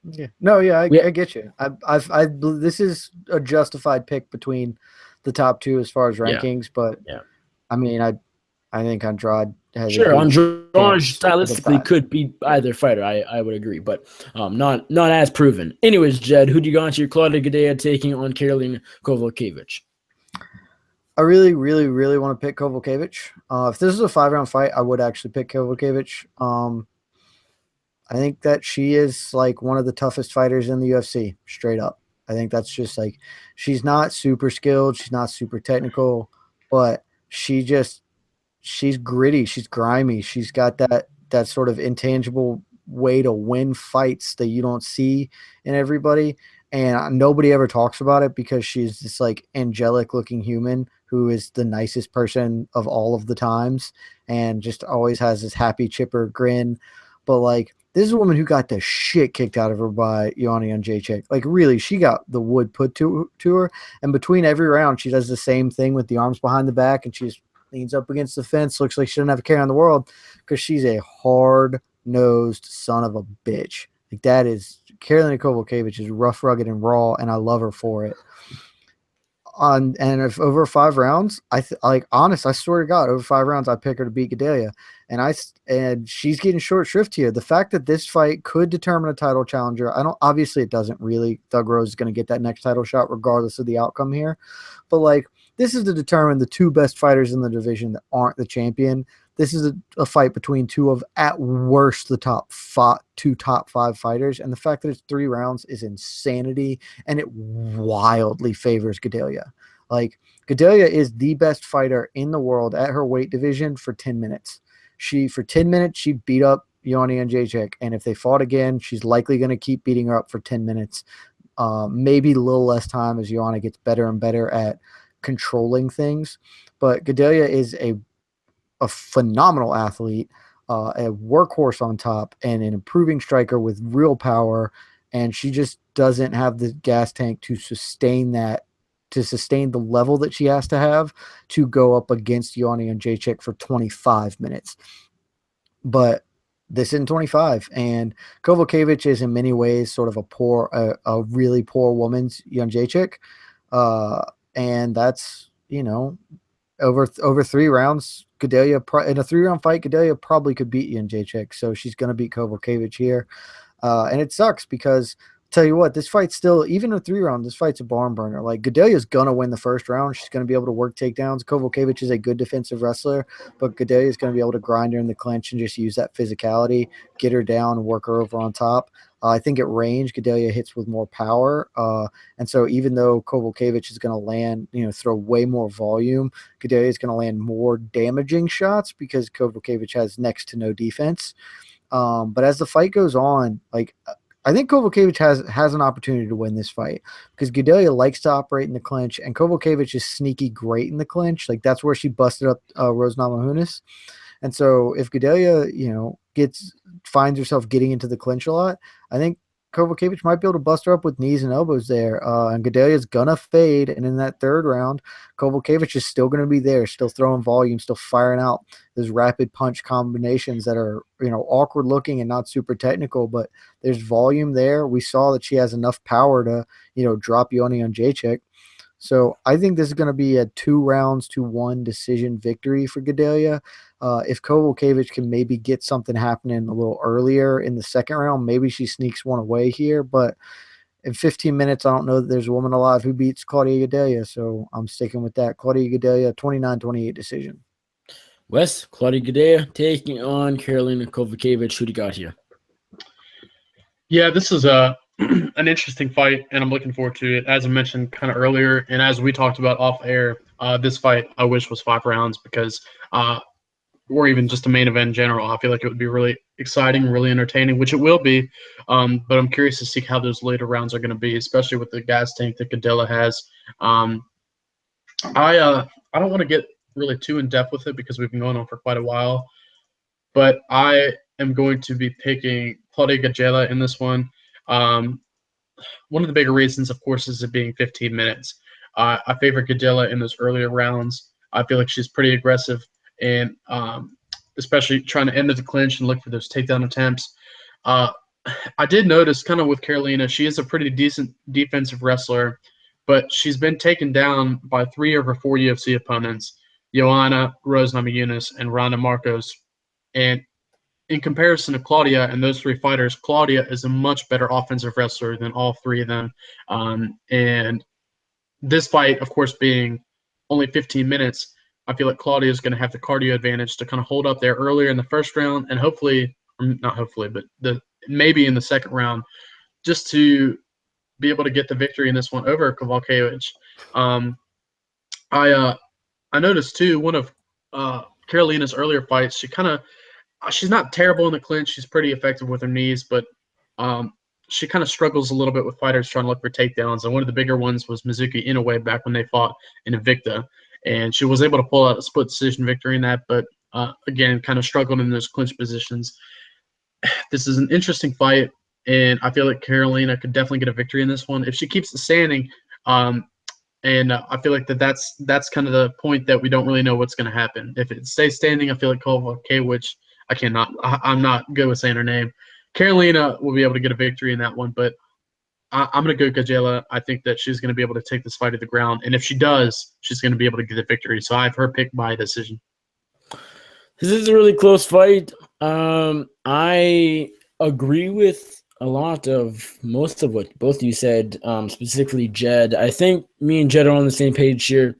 Yeah, no, yeah, I get you. This is a justified pick between the top two as far as rankings, but I mean, I think Andrade has Andrade stylistically could beat either fighter. I would agree, but not as proven. Anyways, Jed, who do you got to your Claudia Gadelha taking on Karolina Kowalkiewicz? I really, really, really want to pick Kowalkiewicz. If this is a 5-round fight, I would actually pick Kowalkiewicz. I think that she is like one of the toughest fighters in the UFC, straight up. I think that's just like, she's not super skilled, she's not super technical, but she's gritty, she's grimy, she's got that sort of intangible way to win fights that you don't see in everybody, and nobody ever talks about it because she's this like angelic looking human who is the nicest person of all of the times and just always has this happy chipper grin. But like, this is a woman who got the shit kicked out of her by Joanna Jędrzejczyk. Like, really, she got the wood put to her. And between every round, she does the same thing with the arms behind the back, and she just leans up against the fence. Looks like she doesn't have a care in the world because she's a hard-nosed son of a bitch. Like, that is – Karolina Kowalkiewicz is rough, rugged, and raw, and I love her for it. And if over 5 rounds, I swear to God, over 5 rounds, I pick her to beat Gadelha. And she's getting short shrift here. The fact that this fight could determine a title challenger, obviously it doesn't really. Thug Rose is going to get that next title shot regardless of the outcome here. But like, this is to determine the 2 best fighters in the division that aren't the champion. this is a fight between two of, at worst, the top 5 fighters. And the fact that it's 3 rounds is insanity, and it wildly favors Gadelha. Like, Gadelha is the best fighter in the world at her weight division for 10 minutes. For 10 minutes, she beat up Joanna Jędrzejczyk, and if they fought again, she's likely going to keep beating her up for 10 minutes. Maybe a little less time as Joanna gets better and better at controlling things. But Gadelha is a phenomenal athlete, a workhorse on top, and an improving striker with real power. And she just doesn't have the gas tank to sustain that, to sustain the level that she has to have to go up against Joanna Jędrzejczyk for 25 minutes. But this isn't 25, and Kowalkiewicz is in many ways sort of a really poor woman's Jędrzejczyk. And that's, over 3 rounds, Gadelha in a 3-round fight, Gadelha probably could beat Jędrzejczyk, so she's going to beat Kowalkiewicz here. And it sucks because, tell you what, this fight's still, even a 3-round, this fight's a barn burner. Like, Gadelha's going to win the first round. She's going to be able to work takedowns. Kowalkiewicz is a good defensive wrestler, but Gadelha's going to be able to grind her in the clinch and just use that physicality, get her down and work her over on top. I think at range, Gadelha hits with more power. And so even though Kowalkiewicz is going to land, throw way more volume, Gadelha is going to land more damaging shots because Kowalkiewicz has next to no defense. But as the fight goes on, I think Kowalkiewicz has an opportunity to win this fight because Gadelha likes to operate in the clinch, and Kowalkiewicz is sneaky great in the clinch. Like, that's where she busted up Rose Namajunas. And so if Gadelha, finds herself getting into the clinch a lot, I think Kowalkiewicz might be able to bust her up with knees and elbows there. And Gadelha's going to fade. And in that 3rd round, Kowalkiewicz is still going to be there, still throwing volume, still firing out those rapid punch combinations that are, awkward looking and not super technical, but there's volume there. We saw that she has enough power to, drop Joanna Jędrzejczyk. So I think this is going to be a 2-1 decision victory for Gadelha. If Kowalkiewicz can maybe get something happening a little earlier in the 2nd round, maybe she sneaks one away here. But in 15 minutes, I don't know that there's a woman alive who beats Claudia Gadelha, so I'm sticking with that. Claudia Gadelha, 29-28 decision. Wes, Claudia Gadelha taking on Karolina Kowalkiewicz. Who do you got here? Yeah, this is an interesting fight, and I'm looking forward to it. As I mentioned kind of earlier, and as we talked about off air, this fight I wish was 5 rounds because or even just a main event in general. I feel like it would be really exciting, really entertaining, which it will be. But I'm curious to see how those later rounds are going to be, especially with the gas tank that Gadelha has. I don't want to get really too in depth with it because we've been going on for quite a while, but I am going to be picking Claudia Gadelha in this one. One of the bigger reasons, of course, is it being 15 minutes. I favor Gadelha in those earlier rounds. I feel like she's pretty aggressive, and especially trying to enter the clinch and look for those takedown attempts. I did notice kind of with Karolina, she is a pretty decent defensive wrestler, but she's been taken down by 3 of her 4 UFC opponents, Joanna, Rose Namajunas, and Ronda Marcos. And in comparison to Claudia and those 3 fighters, Claudia is a much better offensive wrestler than all 3 of them. And this fight, of course, being only 15 minutes, I feel like Claudia is going to have the cardio advantage to kind of hold up there earlier in the first round, and hopefully, not hopefully, but maybe in the second round, just to be able to get the victory in this one over Kowalkiewicz. I noticed too, one of Karolina's earlier fights, she's not terrible in the clinch. She's pretty effective with her knees, but she kind of struggles a little bit with fighters trying to look for takedowns. And one of the bigger ones was Mizuki Inoue back when they fought in Invicta. And she was able to pull out a split decision victory in that, but again, kind of struggled in those clinch positions. This is an interesting fight, and I feel like Karolina could definitely get a victory in this one if she keeps it standing. And I feel like that's kind of the point that we don't really know what's going to happen. If it stays standing, I feel like Kowalkiewicz, I'm not good with saying her name. Karolina will be able to get a victory in that one, but I'm going to go Gadelha. I think that she's going to be able to take this fight to the ground, and if she does, she's going to be able to get the victory. So I have her picked by decision. This is a really close fight. I agree with a lot of most of what both of you said, specifically Jed. I think me and Jed are on the same page here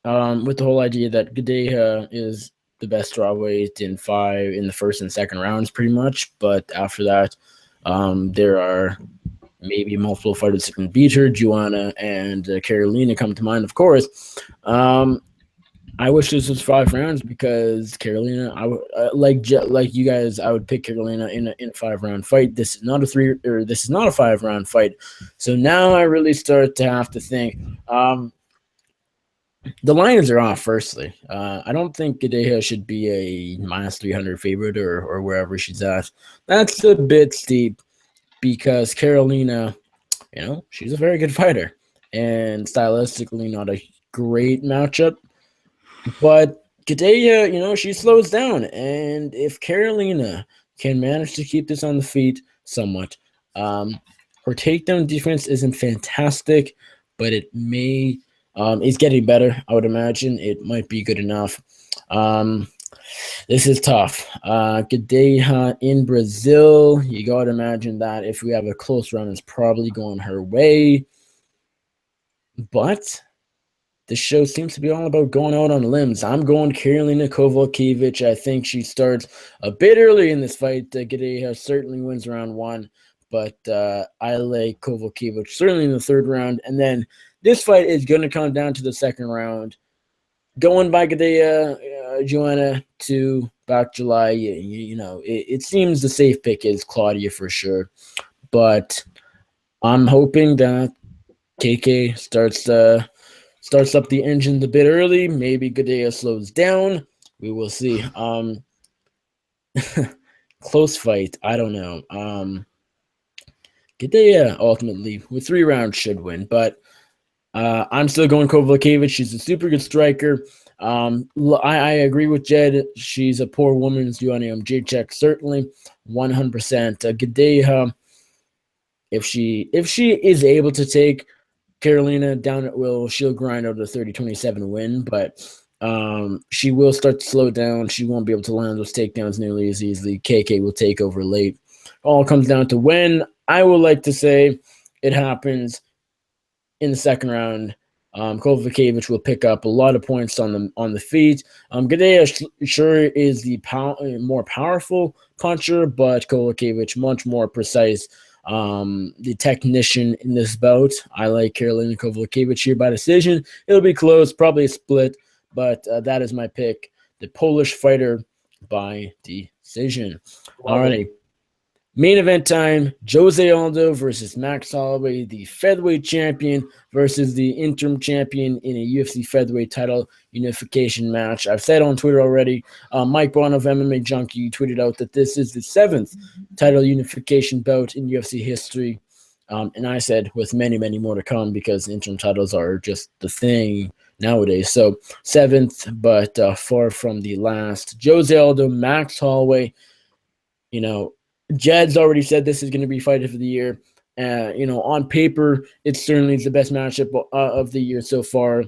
with the whole idea that Gadelha is the best strawweight in the first and second rounds, pretty much. But after that, there are maybe multiple fighters that can beat her. Joanna and Carolina come to mind, of course. I wish this was 5 rounds because Carolina, I would like you guys. I would pick Carolina in a 5-round fight. This is not a 5-round fight. So now I really start to have to think. The lines are off. Firstly, I don't think Gadeja should be a -300 favorite or wherever she's at. That's a bit steep because Carolina, she's a very good fighter and stylistically not a great matchup. But Gadeja, she slows down. And if Carolina can manage to keep this on the feet somewhat, her takedown defense isn't fantastic, but it may is getting better. I would imagine it might be good enough. This is tough. Gadeja in Brazil, you got to imagine that if we have a close run, it's probably going her way. But the show seems to be all about going out on limbs. I'm going Karolina Kowalkiewicz. I think she starts a bit early in this fight. Gadeja certainly wins round 1, but I like Kowalkiewicz certainly in the 3rd round. And then this fight is going to come down to the 2nd round. Going by Gadeja, Joanna to back July, it seems the safe pick is Claudia for sure. But I'm hoping that KK starts up the engine a bit early. Maybe Gadeja slows down. We will see. Close fight. I don't know. Gadeja ultimately with 3 rounds should win, but I'm still going Kowalkiewicz. She's a super good striker. I agree with Jed. She's a poor woman's UNAMJ check, certainly 100%. Gadeja, if she is able to take Carolina down at will, she'll grind out a 30-27 win, but she will start to slow down. She won't be able to land those takedowns nearly as easily. KK will take over late. All comes down to when. I would like to say it happens in the 2nd round. Kowalkiewicz will pick up a lot of points on the feet. Gadeja sure is the more powerful puncher, but Kowalkiewicz much more precise. The technician in this bout. I like Karolina Kowalkiewicz here by decision. It'll be close, probably a split, but that is my pick. The Polish fighter by decision. All righty. Main event time, Jose Aldo versus Max Holloway, the featherweight champion versus the interim champion in a UFC featherweight title unification match. I've said on Twitter already, Mike Braun of MMA Junkie tweeted out that this is the 7th title unification bout in UFC history. And I said with many, many more to come because interim titles are just the thing nowadays. So 7th, but far from the last. Jose Aldo, Max Holloway, Jed's already said this is going to be fight of the year. On paper, it certainly is the best matchup of the year so far.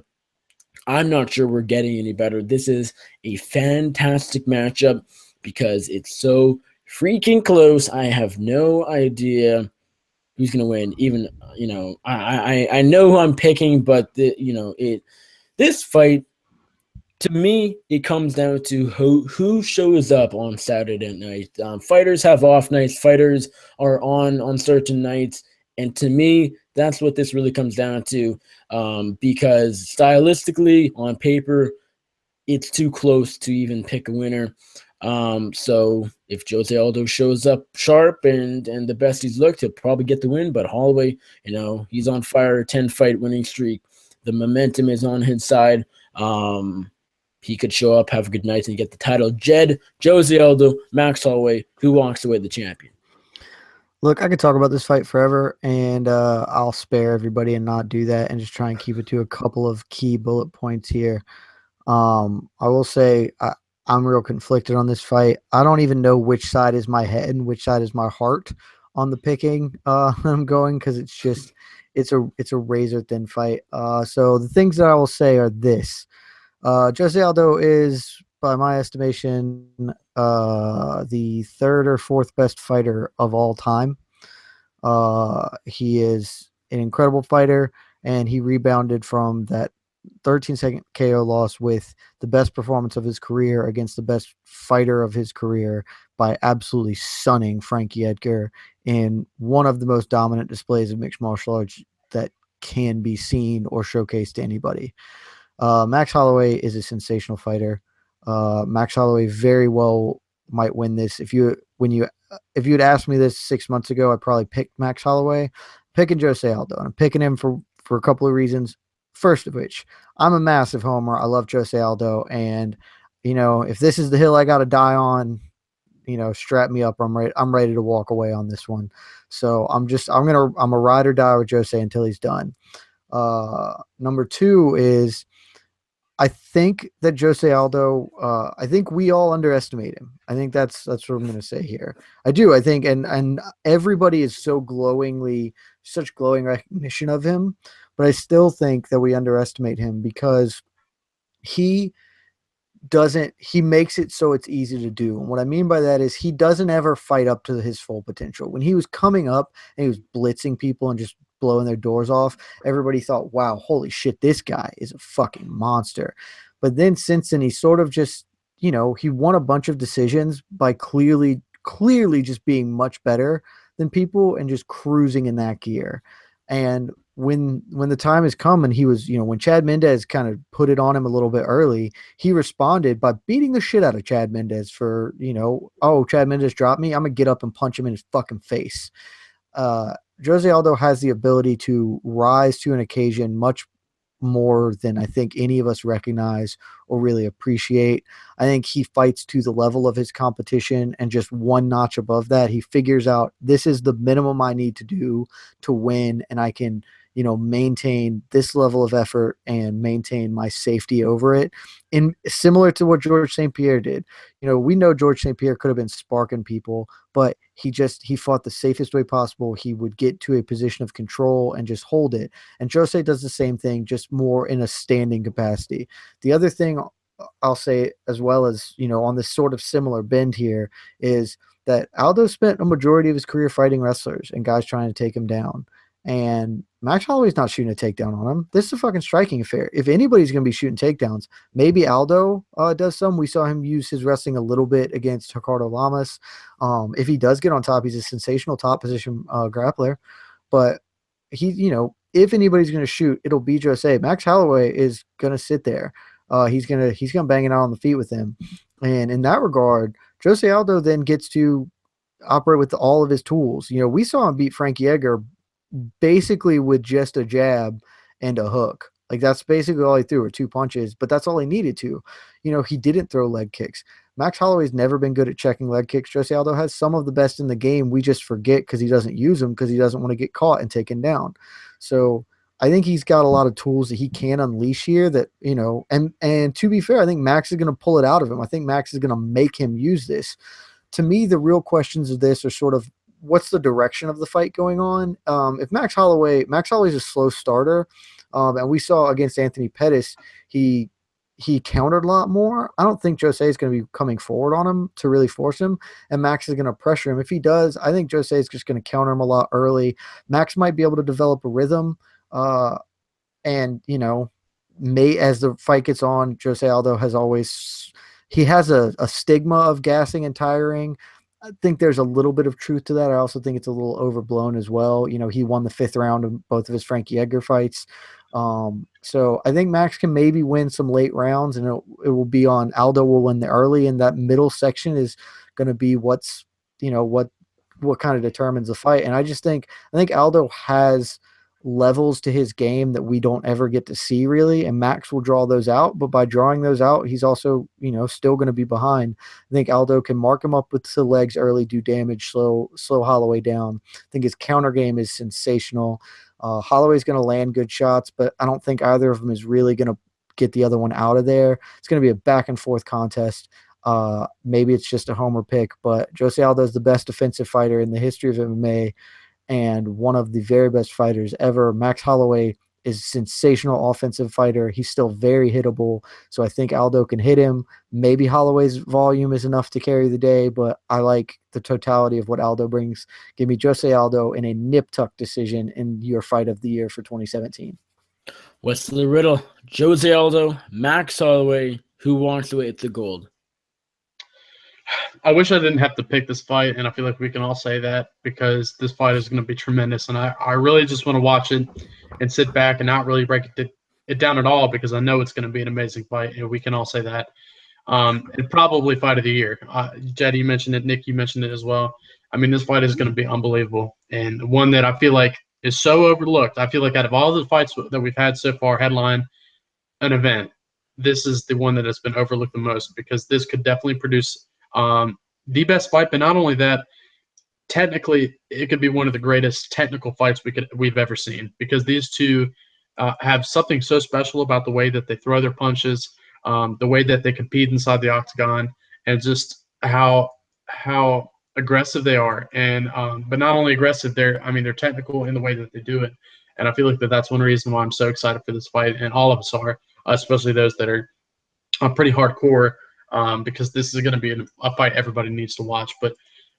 I'm not sure we're getting any better. This is a fantastic matchup because it's so freaking close. I have no idea who's going to win. Even, I know who I'm picking, but this fight, to me, it comes down to who shows up on Saturday night. Fighters have off nights. Fighters are on certain nights. And to me, that's what this really comes down to because stylistically, on paper, it's too close to even pick a winner. So if Jose Aldo shows up sharp and the best he's looked, he'll probably get the win. But Holloway, he's on fire, 10-fight winning streak. The momentum is on his side. He could show up, have a good night, and get the title. Jed, Jose Aldo, Max Holloway, who walks away the champion? Look, I could talk about this fight forever, and I'll spare everybody and not do that and just try and keep it to a couple of key bullet points here. I will say I'm real conflicted on this fight. I don't even know which side is my head and which side is my heart on the picking I'm going because it's a razor-thin fight. So the things that I will say are this. Jose Aldo is, by my estimation, the 3rd or 4th best fighter of all time. He is an incredible fighter, and he rebounded from that 13-second KO loss with the best performance of his career against the best fighter of his career by absolutely sunning Frankie Edgar in one of the most dominant displays of mixed martial arts that can be seen or showcased to anybody. Max Holloway is a sensational fighter. Max Holloway very well might win this. If you had asked me this 6 months ago, I'd probably pick Max Holloway. Picking Jose Aldo, and I'm picking him for a couple of reasons. First of which, I'm a massive homer. I love Jose Aldo, and if this is the hill I got to die on, strap me up. I'm ready to walk away on this one. So I'm a ride or die with Jose until he's done. Number two is, I think that Jose Aldo, I think we all underestimate him. I think that's what I'm going to say here. I do. I think, and everybody is such glowing recognition of him, but I still think that we underestimate him because he makes it so it's easy to do. And what I mean by that is he doesn't ever fight up to his full potential. When he was coming up and he was blitzing people and just blowing their doors off, everybody thought, wow, holy shit, this guy is a fucking monster. But then since then, he sort of just, he won a bunch of decisions by clearly just being much better than people and just cruising in that gear. And when the time has come and he was, when Chad Mendes kind of put it on him a little bit early, he responded by beating the shit out of Chad Mendes for, oh, Chad Mendes dropped me, I'm going to get up and punch him in his fucking face. Jose Aldo has the ability to rise to an occasion much more than I think any of us recognize or really appreciate. I think he fights to the level of his competition, and just one notch above that, he figures out this is the minimum I need to do to win, and I can, maintain this level of effort and maintain my safety over it. And similar to what George St. Pierre did. We know George St. Pierre could have been sparking people, but he fought the safest way possible. He would get to a position of control and just hold it. And Jose does the same thing, just more in a standing capacity. The other thing I'll say, as well as, on this sort of similar bend here, is that Aldo spent a majority of his career fighting wrestlers and guys trying to take him down. And Max Holloway's not shooting a takedown on him. This is a fucking striking affair. If anybody's going to be shooting takedowns, maybe Aldo does some. We saw him use his wrestling a little bit against Ricardo Lamas. If he does get on top, he's a sensational top position grappler. But he, if anybody's going to shoot, it'll be Jose. Max Holloway is going to sit there. He's gonna bang it out on the feet with him. And in that regard, Jose Aldo then gets to operate with all of his tools. We saw him beat Frankie Edgar basically with just a jab and a hook. Like, that's basically all he threw, were 2 punches, but that's all he needed to. He didn't throw leg kicks. Max Holloway's never been good at checking leg kicks. Jose Aldo has some of the best in the game. We just forget because he doesn't use them, because he doesn't want to get caught and taken down. So I think he's got a lot of tools that he can unleash here that, and to be fair, I think Max is going to pull it out of him. I think Max is going to make him use this. To me, the real questions of this are sort of, what's the direction of the fight going on? If Max Holloway's a slow starter, and we saw against Anthony Pettis, he countered a lot more. I don't think Jose is going to be coming forward on him to really force him, and Max is going to pressure him. If he does, I think Jose is just going to counter him a lot early. Max might be able to develop a rhythm, and as the fight gets on, Jose Aldo has a stigma of gassing and tiring. I think there's a little bit of truth to that. I also think it's a little overblown as well. He won the 5th round of both of his Frankie Edgar fights. So I think Max can maybe win some late rounds, and it will be on Aldo will win the early, and that middle section is going to be what kind of determines the fight. And I think Aldo has levels to his game that we don't ever get to see really, and Max will draw those out, but by drawing those out, he's also still going to be behind. I think Aldo can mark him up with the legs early, do damage, slow Holloway down. I think his counter game is sensational. Holloway's going to land good shots, but I don't think either of them is really going to get the other one out of there. It's going to be a back and forth contest. Maybe it's just a homer pick, but Jose Aldo is the best defensive fighter in the history of MMA and one of the very best fighters ever. Max Holloway is a sensational offensive fighter. He's still very hittable, so I think Aldo can hit him. Maybe Holloway's volume is enough to carry the day, but I like the totality of what Aldo brings. Give me Jose Aldo in a nip-tuck decision in your fight of the year for 2017. Wesley Riddle, Jose Aldo, Max Holloway. Who wants to hit the gold? I wish I didn't have to pick this fight, and I feel like we can all say that because this fight is going to be tremendous, and I really just want to watch it and sit back and not really break it down at all because I know it's going to be an amazing fight, and we can all say that. And probably fight of the year. Jed, you mentioned it. Nick, you mentioned it as well. I mean, this fight is going to be unbelievable, and one that I feel like is so overlooked. I feel like out of all the fights that we've had so far, headline an event, this is the one that has been overlooked the most because this could definitely produce the best fight. But not only that, technically, it could be one of the greatest technical fights we've ever seen because these two have something so special about the way that they throw their punches, the way that they compete inside the octagon, and just how aggressive they are. And but not only aggressive, they're technical in the way that they do it. And I feel like that's one reason why I'm so excited for this fight, and all of us are, especially those that are pretty hardcore, because this is going to be a fight everybody needs to watch. But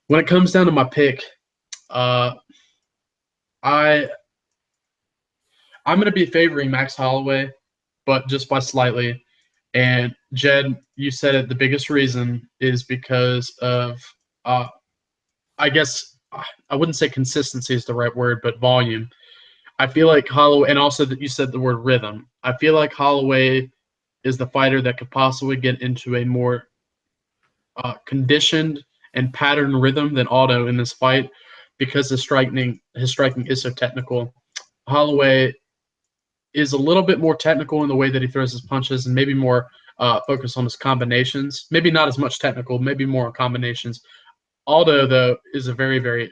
when it comes down to my pick, I'm going to be favoring Max Holloway, but just by slightly. And Jed, you said it. The biggest reason is because of, I guess I wouldn't say consistency is the right word, but volume. I feel like Holloway, and also that you said the word rhythm. I feel like Holloway is the fighter that could possibly get into a more conditioned and pattern rhythm than Aldo in this fight because his striking is so technical. Holloway is a little bit more technical in the way that he throws his punches and maybe more focused on his combinations. Maybe not as much technical, maybe more on combinations. Aldo, though, is a very, very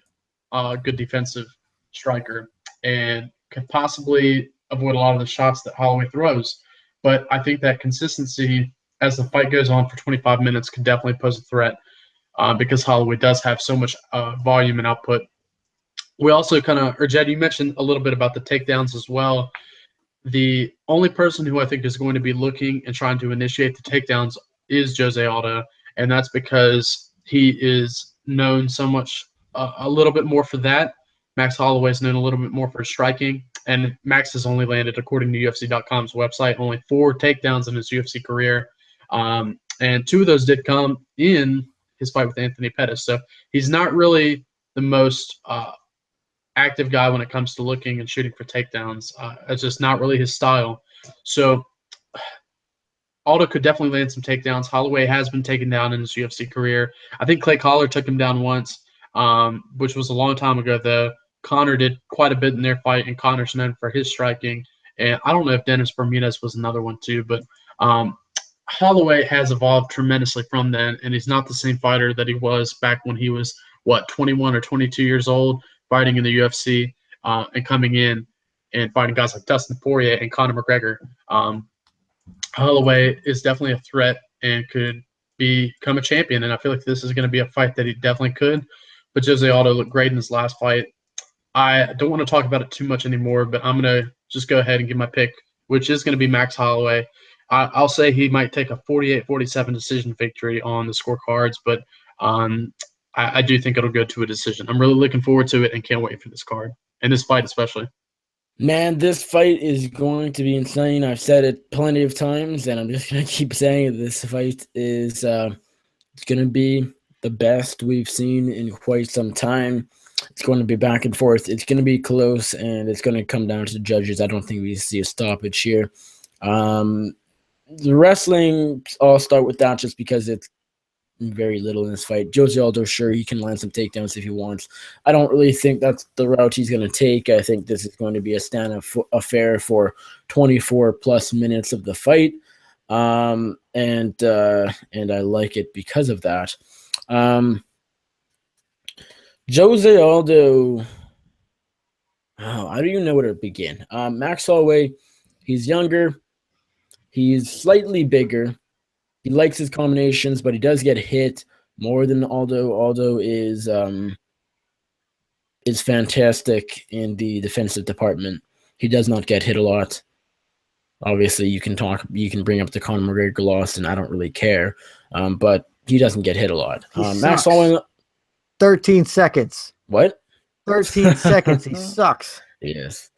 good defensive striker and could possibly avoid a lot of the shots that Holloway throws. But I think that consistency as the fight goes on for 25 minutes could definitely pose a threat because Holloway does have so much volume and output. We also Jed, you mentioned a little bit about the takedowns as well. The only person who I think is going to be looking and trying to initiate the takedowns is Jose Aldo, and that's because he is known so much a little bit more for that. Max Holloway is known a little bit more for striking, and Max has only landed, according to UFC.com's website, only 4 takedowns in his UFC career, and 2 of those did come in his fight with Anthony Pettis. So he's not really the most active guy when it comes to looking and shooting for takedowns. It's just not really his style. So Aldo could definitely land some takedowns. Holloway has been taken down in his UFC career. I think Clay Collard took him down once, which was a long time ago, though. Conor did quite a bit in their fight, and Conor's known for his striking. And I don't know if Dennis Bermudez was another one too, but Holloway has evolved tremendously from then, and he's not the same fighter that he was back when he was, 21 or 22 years old, fighting in the UFC and coming in and fighting guys like Dustin Poirier and Conor McGregor. Holloway is definitely a threat and could become a champion, and I feel like this is going to be a fight that he definitely could. But Jose Aldo looked great in his last fight. I don't want to talk about it too much anymore, but I'm going to just go ahead and give my pick, which is going to be Max Holloway. I'll say he might take a 48-47 decision victory on the scorecards, but I do think it'll go to a decision. I'm really looking forward to it and can't wait for this card and this fight especially. Man, this fight is going to be insane. I've said it plenty of times, and I'm just going to keep saying it. This fight is it's going to be the best we've seen in quite some time. It's going to be back and forth. It's going to be close, and it's going to come down to the judges. I don't think we see a stoppage here. The wrestling, I'll start with that just because it's very little in this fight. Jose Aldo, sure, he can land some takedowns if he wants. I don't really think that's the route he's going to take. I think this is going to be a stand-up affair for 24-plus minutes of the fight, and I like it because of that. Jose Aldo, I don't even know where to begin. Max Holloway, he's younger. He's slightly bigger. He likes his combinations, but he does get hit more than Aldo. Aldo is fantastic in the defensive department. He does not get hit a lot. Obviously, you can bring up the Conor McGregor loss, and I don't really care. But he doesn't get hit a lot. Max Holloway, 13 seconds. What? 13 seconds. He sucks. Yes.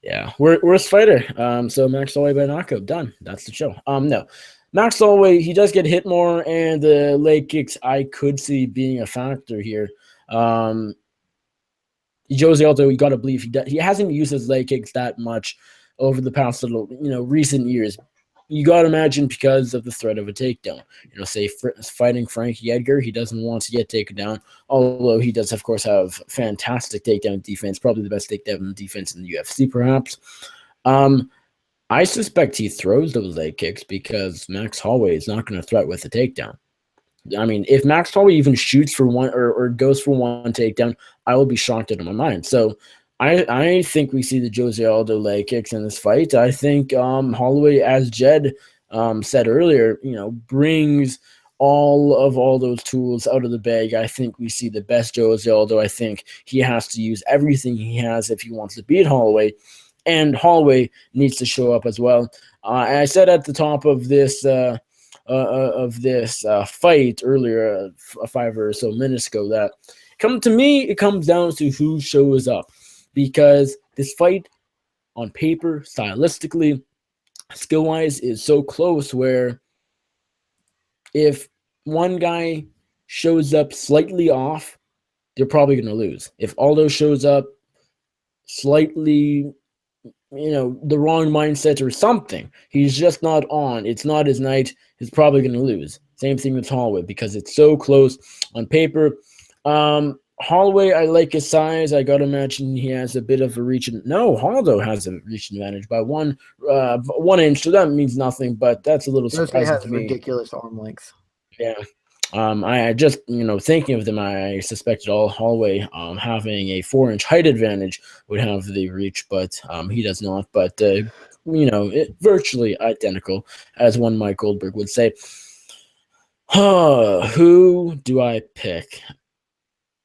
Yeah, worst fighter. So Max Holloway by knockout, done. That's the show. No, Max Holloway, he does get hit more, and the leg kicks I could see being a factor here. Jose Aldo, you got to believe he hasn't used his leg kicks that much over the past little recent years. You got to imagine because of the threat of a takedown. Say fighting Frankie Edgar, he doesn't want to get taken down, although he does, of course, have fantastic takedown defense, probably the best takedown defense in the UFC, perhaps. I suspect he throws those leg kicks because Max Holloway is not going to threat with a takedown. I mean, if Max Holloway even shoots for one or goes for one takedown, I will be shocked out of my mind. So I think we see the Jose Aldo leg kicks in this fight. I think Holloway, as Jed said earlier, brings all those tools out of the bag. I think we see the best Jose Aldo. I think he has to use everything he has if he wants to beat Holloway, and Holloway needs to show up as well. And I said at the top of this fight earlier, 5 or so minutes ago, that it comes down to who shows up. Because this fight, on paper, stylistically, skill-wise, is so close where if one guy shows up slightly off, they're probably going to lose. If Aldo shows up slightly, the wrong mindset or something, he's just not on, it's not his night, he's probably going to lose. Same thing with Holloway because it's so close on paper. Holloway, I like his size. I got to imagine he has a bit of a reach. No, Aldo has a reach advantage by 1 inch, so that means nothing, but that's a little surprising to me. Ridiculous arm length. Yeah. I just, thinking of them, I suspected Holloway having a 4-inch height advantage would have the reach, but he does not. But, virtually identical, as one Mike Goldberg would say. Who do I pick?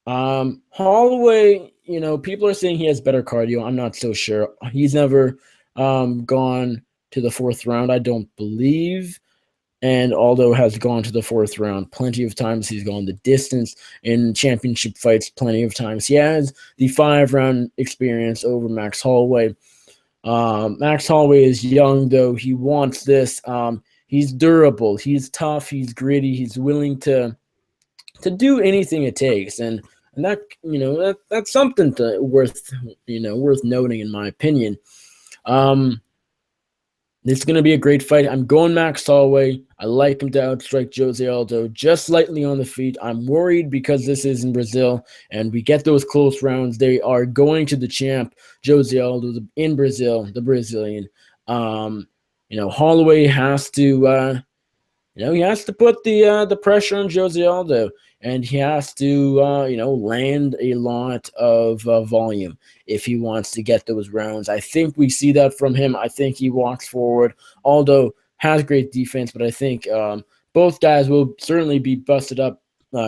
Holloway, people are saying he has better cardio. I'm not so sure. He's never gone to the 4th round, I don't believe. And Aldo has gone to the 4th round plenty of times. He's gone the distance in championship fights plenty of times. He has the 5-round experience over Max Holloway. Max Holloway is young, though. He wants this. He's durable. He's tough. He's gritty. He's willing to do anything it takes. And that, that's something worth noting, in my opinion. It's going to be a great fight. I'm going Max Holloway. I like him to outstrike Jose Aldo just slightly on the feet. I'm worried because this is in Brazil and we get those close rounds. They are going to the champ, Jose Aldo, in Brazil, the Brazilian. Holloway has to, he has to put the pressure on Jose Aldo, and he has to, land a lot of volume if he wants to get those rounds. I think we see that from him. I think he walks forward. Aldo has great defense, but I think both guys will certainly be busted up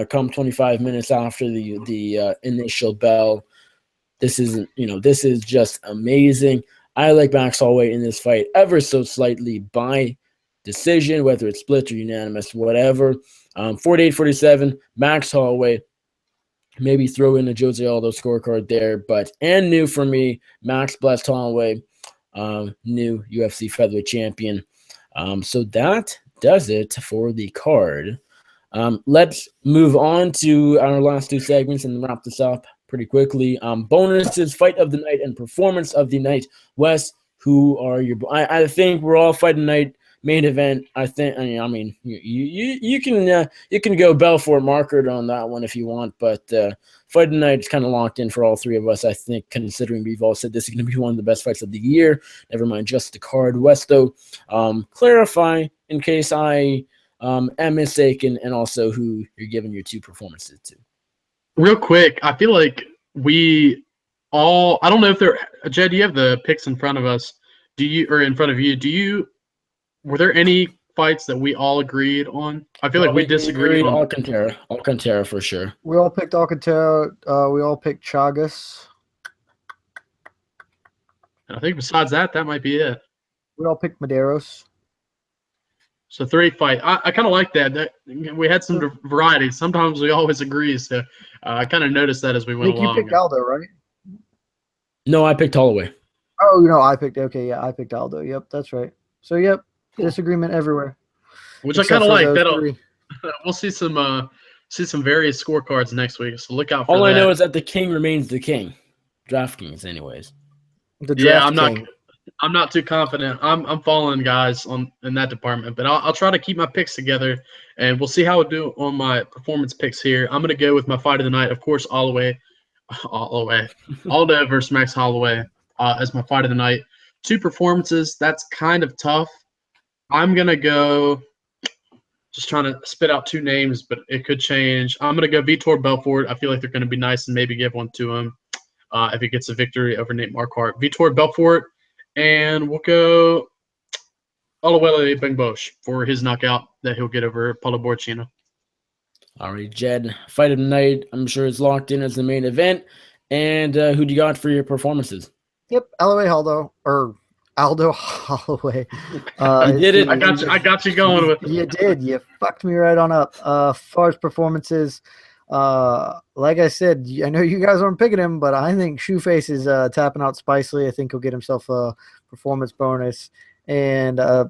come 25 minutes after the initial bell. This is just amazing. I like Max Holloway in this fight ever so slightly by decision, whether it's split or unanimous, whatever. 48-47, Max Holloway. Maybe throw in a Jose Aldo scorecard there, and new for me, Max blessed Holloway, new UFC featherweight champion. So that does it for the card. Let's move on to our last 2 segments and wrap this up pretty quickly. Bonuses, fight of the night, and performance of the night. Wes, who are your? I think we're all fight of the night. Main event, I think. I mean, you can go Belfort marker on that one if you want, but fight of the night is kind of locked in for all 3 of us. I think, considering we've all said this is going to be one of the best fights of the year. Never mind just the card. Westo, clarify in case I am mistaken, and also who you're giving your 2 performances to. Real quick, I feel like we all. I don't know if they're Jed. Do you have the picks in front of us? In front of you? Were there any fights that we all agreed on? I feel like we disagreed on Alcantara for sure. We all picked Alcantara. We all picked Chagas. And I think besides that might be it. We all picked Medeiros. So 3 fight. I kind of like that. We had some variety. Sometimes we always agree. So I kind of noticed that as we went along. You picked Aldo, right? No, I picked Holloway. Oh, I picked. Okay, yeah, I picked Aldo. Yep, that's right. So, yep, cool. Disagreement everywhere. Which I kind of like. We'll see some various scorecards next week. So look out for that. All I know is that the king remains the king. DraftKings, anyways. I'm not too confident. I'm following guys in that department, but I'll try to keep my picks together, and we'll see how I do on my performance picks here. I'm gonna go with my fight of the night, of course, Aldo versus Max Holloway as my fight of the night. 2 performances. That's kind of tough. I'm gonna go. Just trying to spit out 2 names, but it could change. I'm gonna go Vitor Belfort. I feel like they're gonna be nice and maybe give one to him if he gets a victory over Nate Marquardt. Vitor Belfort. And we'll go Holloway Benbosch for his knockout that he'll get over Paulo Borrachino. All right, Jed. Fight of the night. I'm sure it's locked in as the main event. And who do you got for your performances? Yep, Aldo Holloway. You did it. I got you going with it. You did. You fucked me right on up. As far as performances, like I said, I know you guys aren't picking him, but I think Shoeface is tapping out spicely. I think he'll get himself a performance bonus. And, I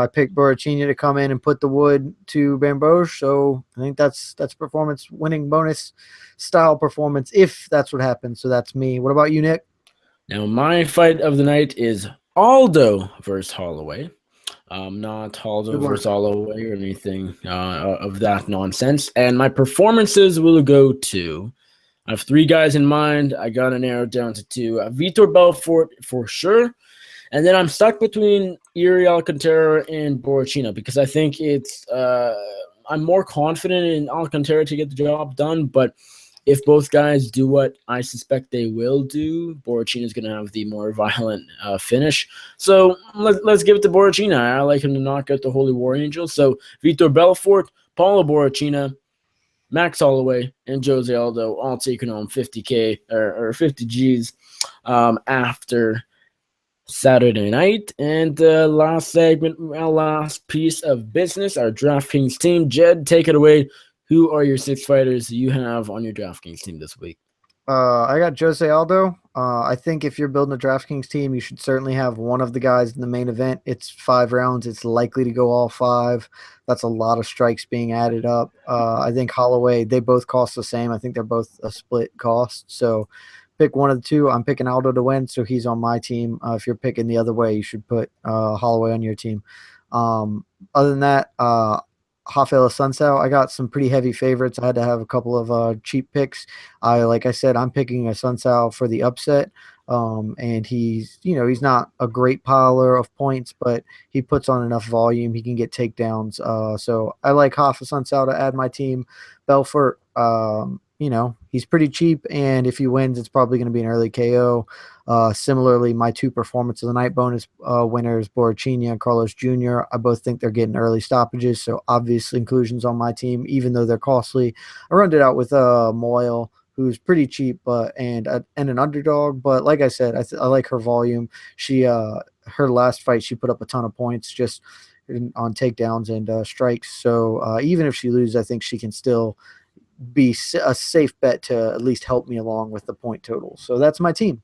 picked Borrachino to come in and put the wood to Benbosch. So I think that's performance winning bonus style performance if that's what happens. So that's me. What about you, Nick? Now, my fight of the night is Aldo versus Holloway. Not Aldo versus Holloway or anything of that nonsense. And my performances will go to, I have 3 guys in mind. I got to narrow it down to 2. Vitor Belfort for sure. And then I'm stuck between Yuri Alcantara and Borrachino because I think it's I'm more confident in Alcantara to get the job done. But if both guys do what I suspect they will do, Borrachino is going to have the more violent finish. So let's give it to Borrachino. I like him to knock out the Holy War Angel. So Vitor Belfort, Paulo Borrachino, Max Holloway, and Jose Aldo all taking home 50K or 50 Gs after Saturday night. And last segment, our last piece of business, our DraftKings team. Jed, take it away. Who are your 6 fighters you have on your DraftKings team this week? I got Jose Aldo. I think if you're building a DraftKings team, you should certainly have one of the guys in the main event. It's 5 rounds. It's likely to go all 5. That's a lot of strikes being added up. I think Holloway, they both cost the same. I think they're both a split cost. So pick one of the 2. I'm picking Aldo to win, so he's on my team. If you're picking the other way, you should put Holloway on your team. Other than that, Rafael Assunção, I got some pretty heavy favorites. I had to have a couple of cheap picks. Like I said, I'm picking Assunção for the upset. And he's not a great piler of points, but he puts on enough volume. He can get takedowns. So I like Rafael Assunção to add my team. Belfort, he's pretty cheap, and if he wins, it's probably going to be an early KO. Similarly, my 2 performance of the night bonus winners, Borrachino and Carlos Jr., I both think they're getting early stoppages, so obvious inclusions on my team, even though they're costly. I rounded out with Moyle, who's pretty cheap, and an underdog. But like I said, I like her volume. She her last fight, she put up a ton of points just on takedowns and strikes. So even if she loses, I think she can still be a safe bet to at least help me along with the point total. So that's my team.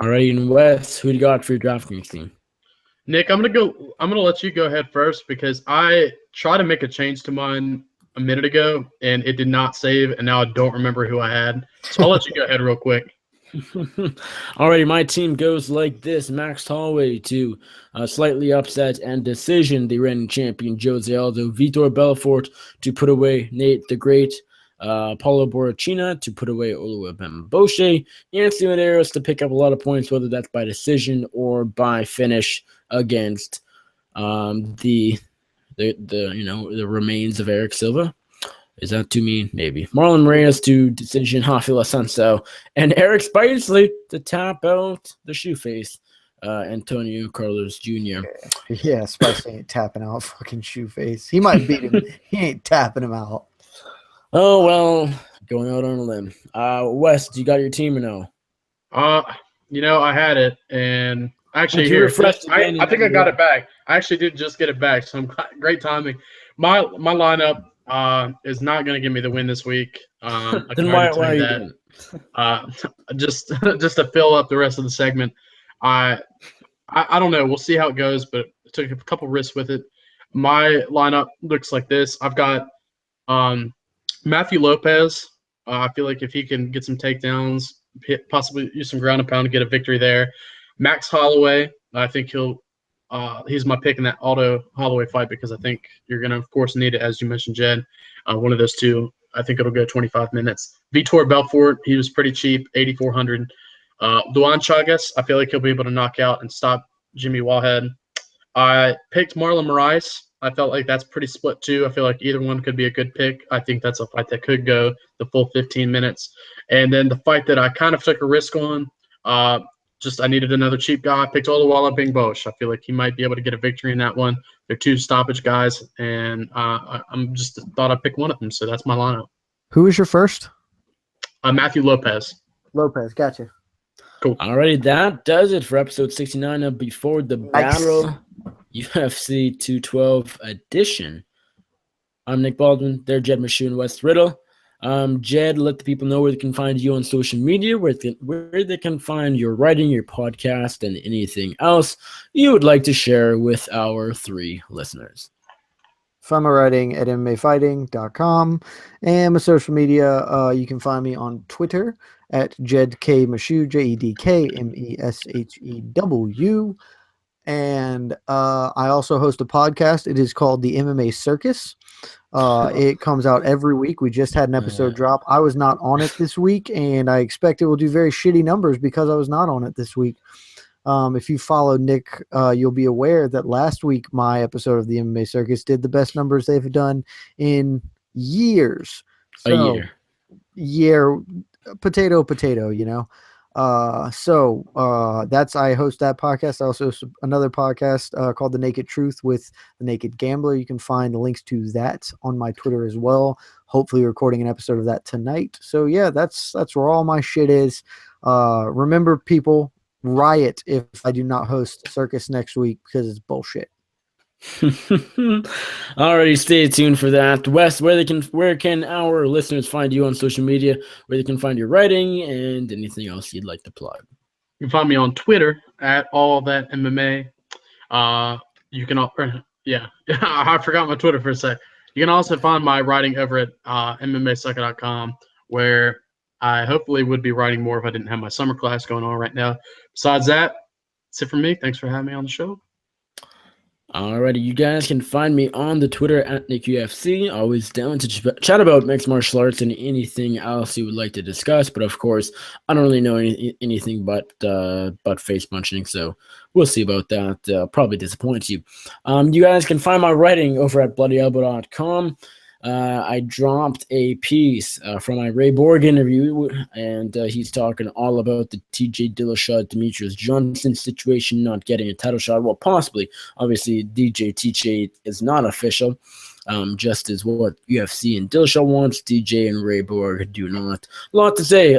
All right, and Wes, who do you got for your DraftKings team? Nick, I'm gonna let you go ahead first because I tried to make a change to mine a minute ago and it did not save, and now I don't remember who I had. So I'll let you go ahead real quick. Alrighty, my team goes like this: Max Holloway to slightly upset and decision the reigning champion Jose Aldo, Vitor Belfort to put away Nate the Great, Paulo Borrachino to put away Olu Benbosch, Anthony Medeiros to pick up a lot of points, whether that's by decision or by finish against the remains of Eric Silva. Is that too mean? Maybe. Marlon Reyes to decision Rafael Assunção, and Eric Spicely to tap out the Shoeface, Antonio Carlos Jr. Yeah, Spicely ain't tapping out fucking Shoeface. He might beat him. He ain't tapping him out. Oh, well, going out on a limb. Wes, you got your team or no? I had it, and actually here, I think I got it back. I actually did just get it back, so great timing. My lineup is not going to give me the win this week. Then why are you doing it? Just to fill up the rest of the segment. I don't know. We'll see how it goes, but I took a couple risks with it. My lineup looks like this. I've got Matthew Lopez. I feel like if he can get some takedowns, possibly use some ground and pound to get a victory there. Max Holloway. I think he's my pick in that Aldo Holloway fight because I think you're going to, of course, need it, as you mentioned, Jed. One of those two. I think it'll go 25 minutes. Vitor Belfort, he was pretty cheap, 8,400. Luan Chagas, I feel like he'll be able to knock out and stop Jimmy Wallhead. I picked Marlon Moraes. I felt like that's pretty split too. I feel like either one could be a good pick. I think that's a fight that could go the full 15 minutes. And then the fight that I kind of took a risk on, I needed another cheap guy. I picked Oluwala Bingbosh. I feel like he might be able to get a victory in that one. They're two stoppage guys, and I'm just thought I'd pick one of them. So that's my lineup. Who was your first? Matthew Lopez. Lopez, gotcha. Cool. Alrighty, that does it for episode 69 of Before the Battle UFC 212 edition. I'm Nick Baldwin. They're Jed Meshew and Wes Riddle. Jed, let the people know where they can find you on social media, where they can find your writing, your podcast, and anything else you would like to share with our 3 listeners. Find my writing at MMAfighting.com, and my social media, you can find me on Twitter at Jed K Meshew, JEDKMESHEW. And I also host a podcast. It is called The MMA Circus. It comes out every week. We just had an episode drop. I was not on it this week, and I expect it will do very shitty numbers because I was not on it this week. If you follow Nick, you'll be aware that last week my episode of the MMA Circus did the best numbers they've done in years. So, a year, potato, you know. That's I host that podcast. I also host another podcast called The Naked Truth with The Naked Gambler. You can find the links to that on my Twitter as well. Hopefully recording an episode of that tonight. So yeah, that's where all my shit is. Remember, people, riot if I do not host Circus next week because it's bullshit. Alrighty, stay tuned for that. Wes, where can our listeners find you on social media, where they can find your writing and anything else you'd like to plug? You can find me on Twitter at all that MMA. You can I forgot my Twitter for a sec. You can also find my writing over at MMAsucker.com, where I hopefully would be writing more if I didn't have my summer class going on right now. Besides that, that's it for me. Thanks for having me on the show. Alrighty, you guys can find me on the Twitter at NickUFC. Always down to chat about mixed martial arts and anything else you would like to discuss. But of course, I don't really know anything but face punching, so we'll see about that. Probably disappoint you. You guys can find my writing over at bloodyelbow.com. I dropped a piece from my Ray Borg interview, and he's talking all about the TJ Dillashaw Demetrius Johnson situation, not getting a title shot. Well, possibly. Obviously, TJ is not official, just as what UFC and Dillashaw wants. DJ and Ray Borg do not. A lot to say.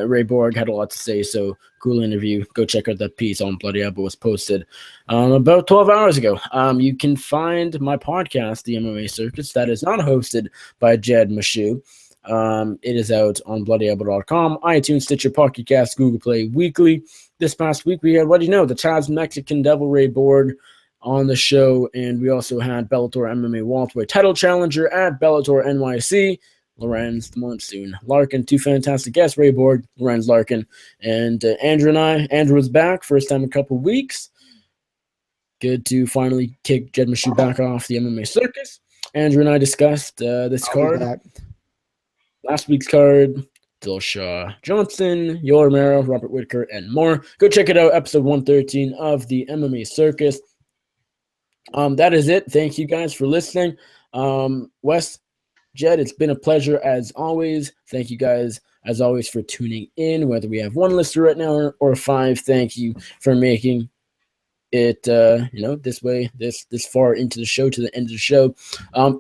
Ray Borg had a lot to say, so cool interview. Go check out that piece on Bloody Elbow. Was posted about 12 hours ago. You can find my podcast, The MMA Circus, that is not hosted by Jed Meshew. It is out on bloodyelbow.com, iTunes, Stitcher, Pocket Cast, Google Play weekly. This past week we had, the Chaz Mexican Devil Ray Borg on the show, and we also had Bellator MMA welterweight title challenger at Bellator NYC, Lorenz the Monsoon Larkin. 2 fantastic guests, Ray Borg, Lorenz Larkin, and Andrew and I. Andrew was back, first time in a couple weeks. Good to finally kick Jed Meshew back off the MMA Circus. Andrew and I discussed this card. Last week's card, Dillashaw Johnson, Yoel Romero, Robert Whitaker, and more. Go check it out, episode 113 of the MMA Circus. That is it. Thank you guys for listening. Wes, Jed, it's been a pleasure as always. Thank you guys as always for tuning in, whether we have 1 listener right now or 5. Thank you for making it this way, this far into the show, to the end of the show.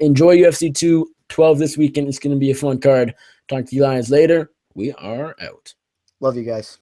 Enjoy UFC 212 this weekend. It's going to be a fun card. Talk to you guys later. We are out. Love you guys.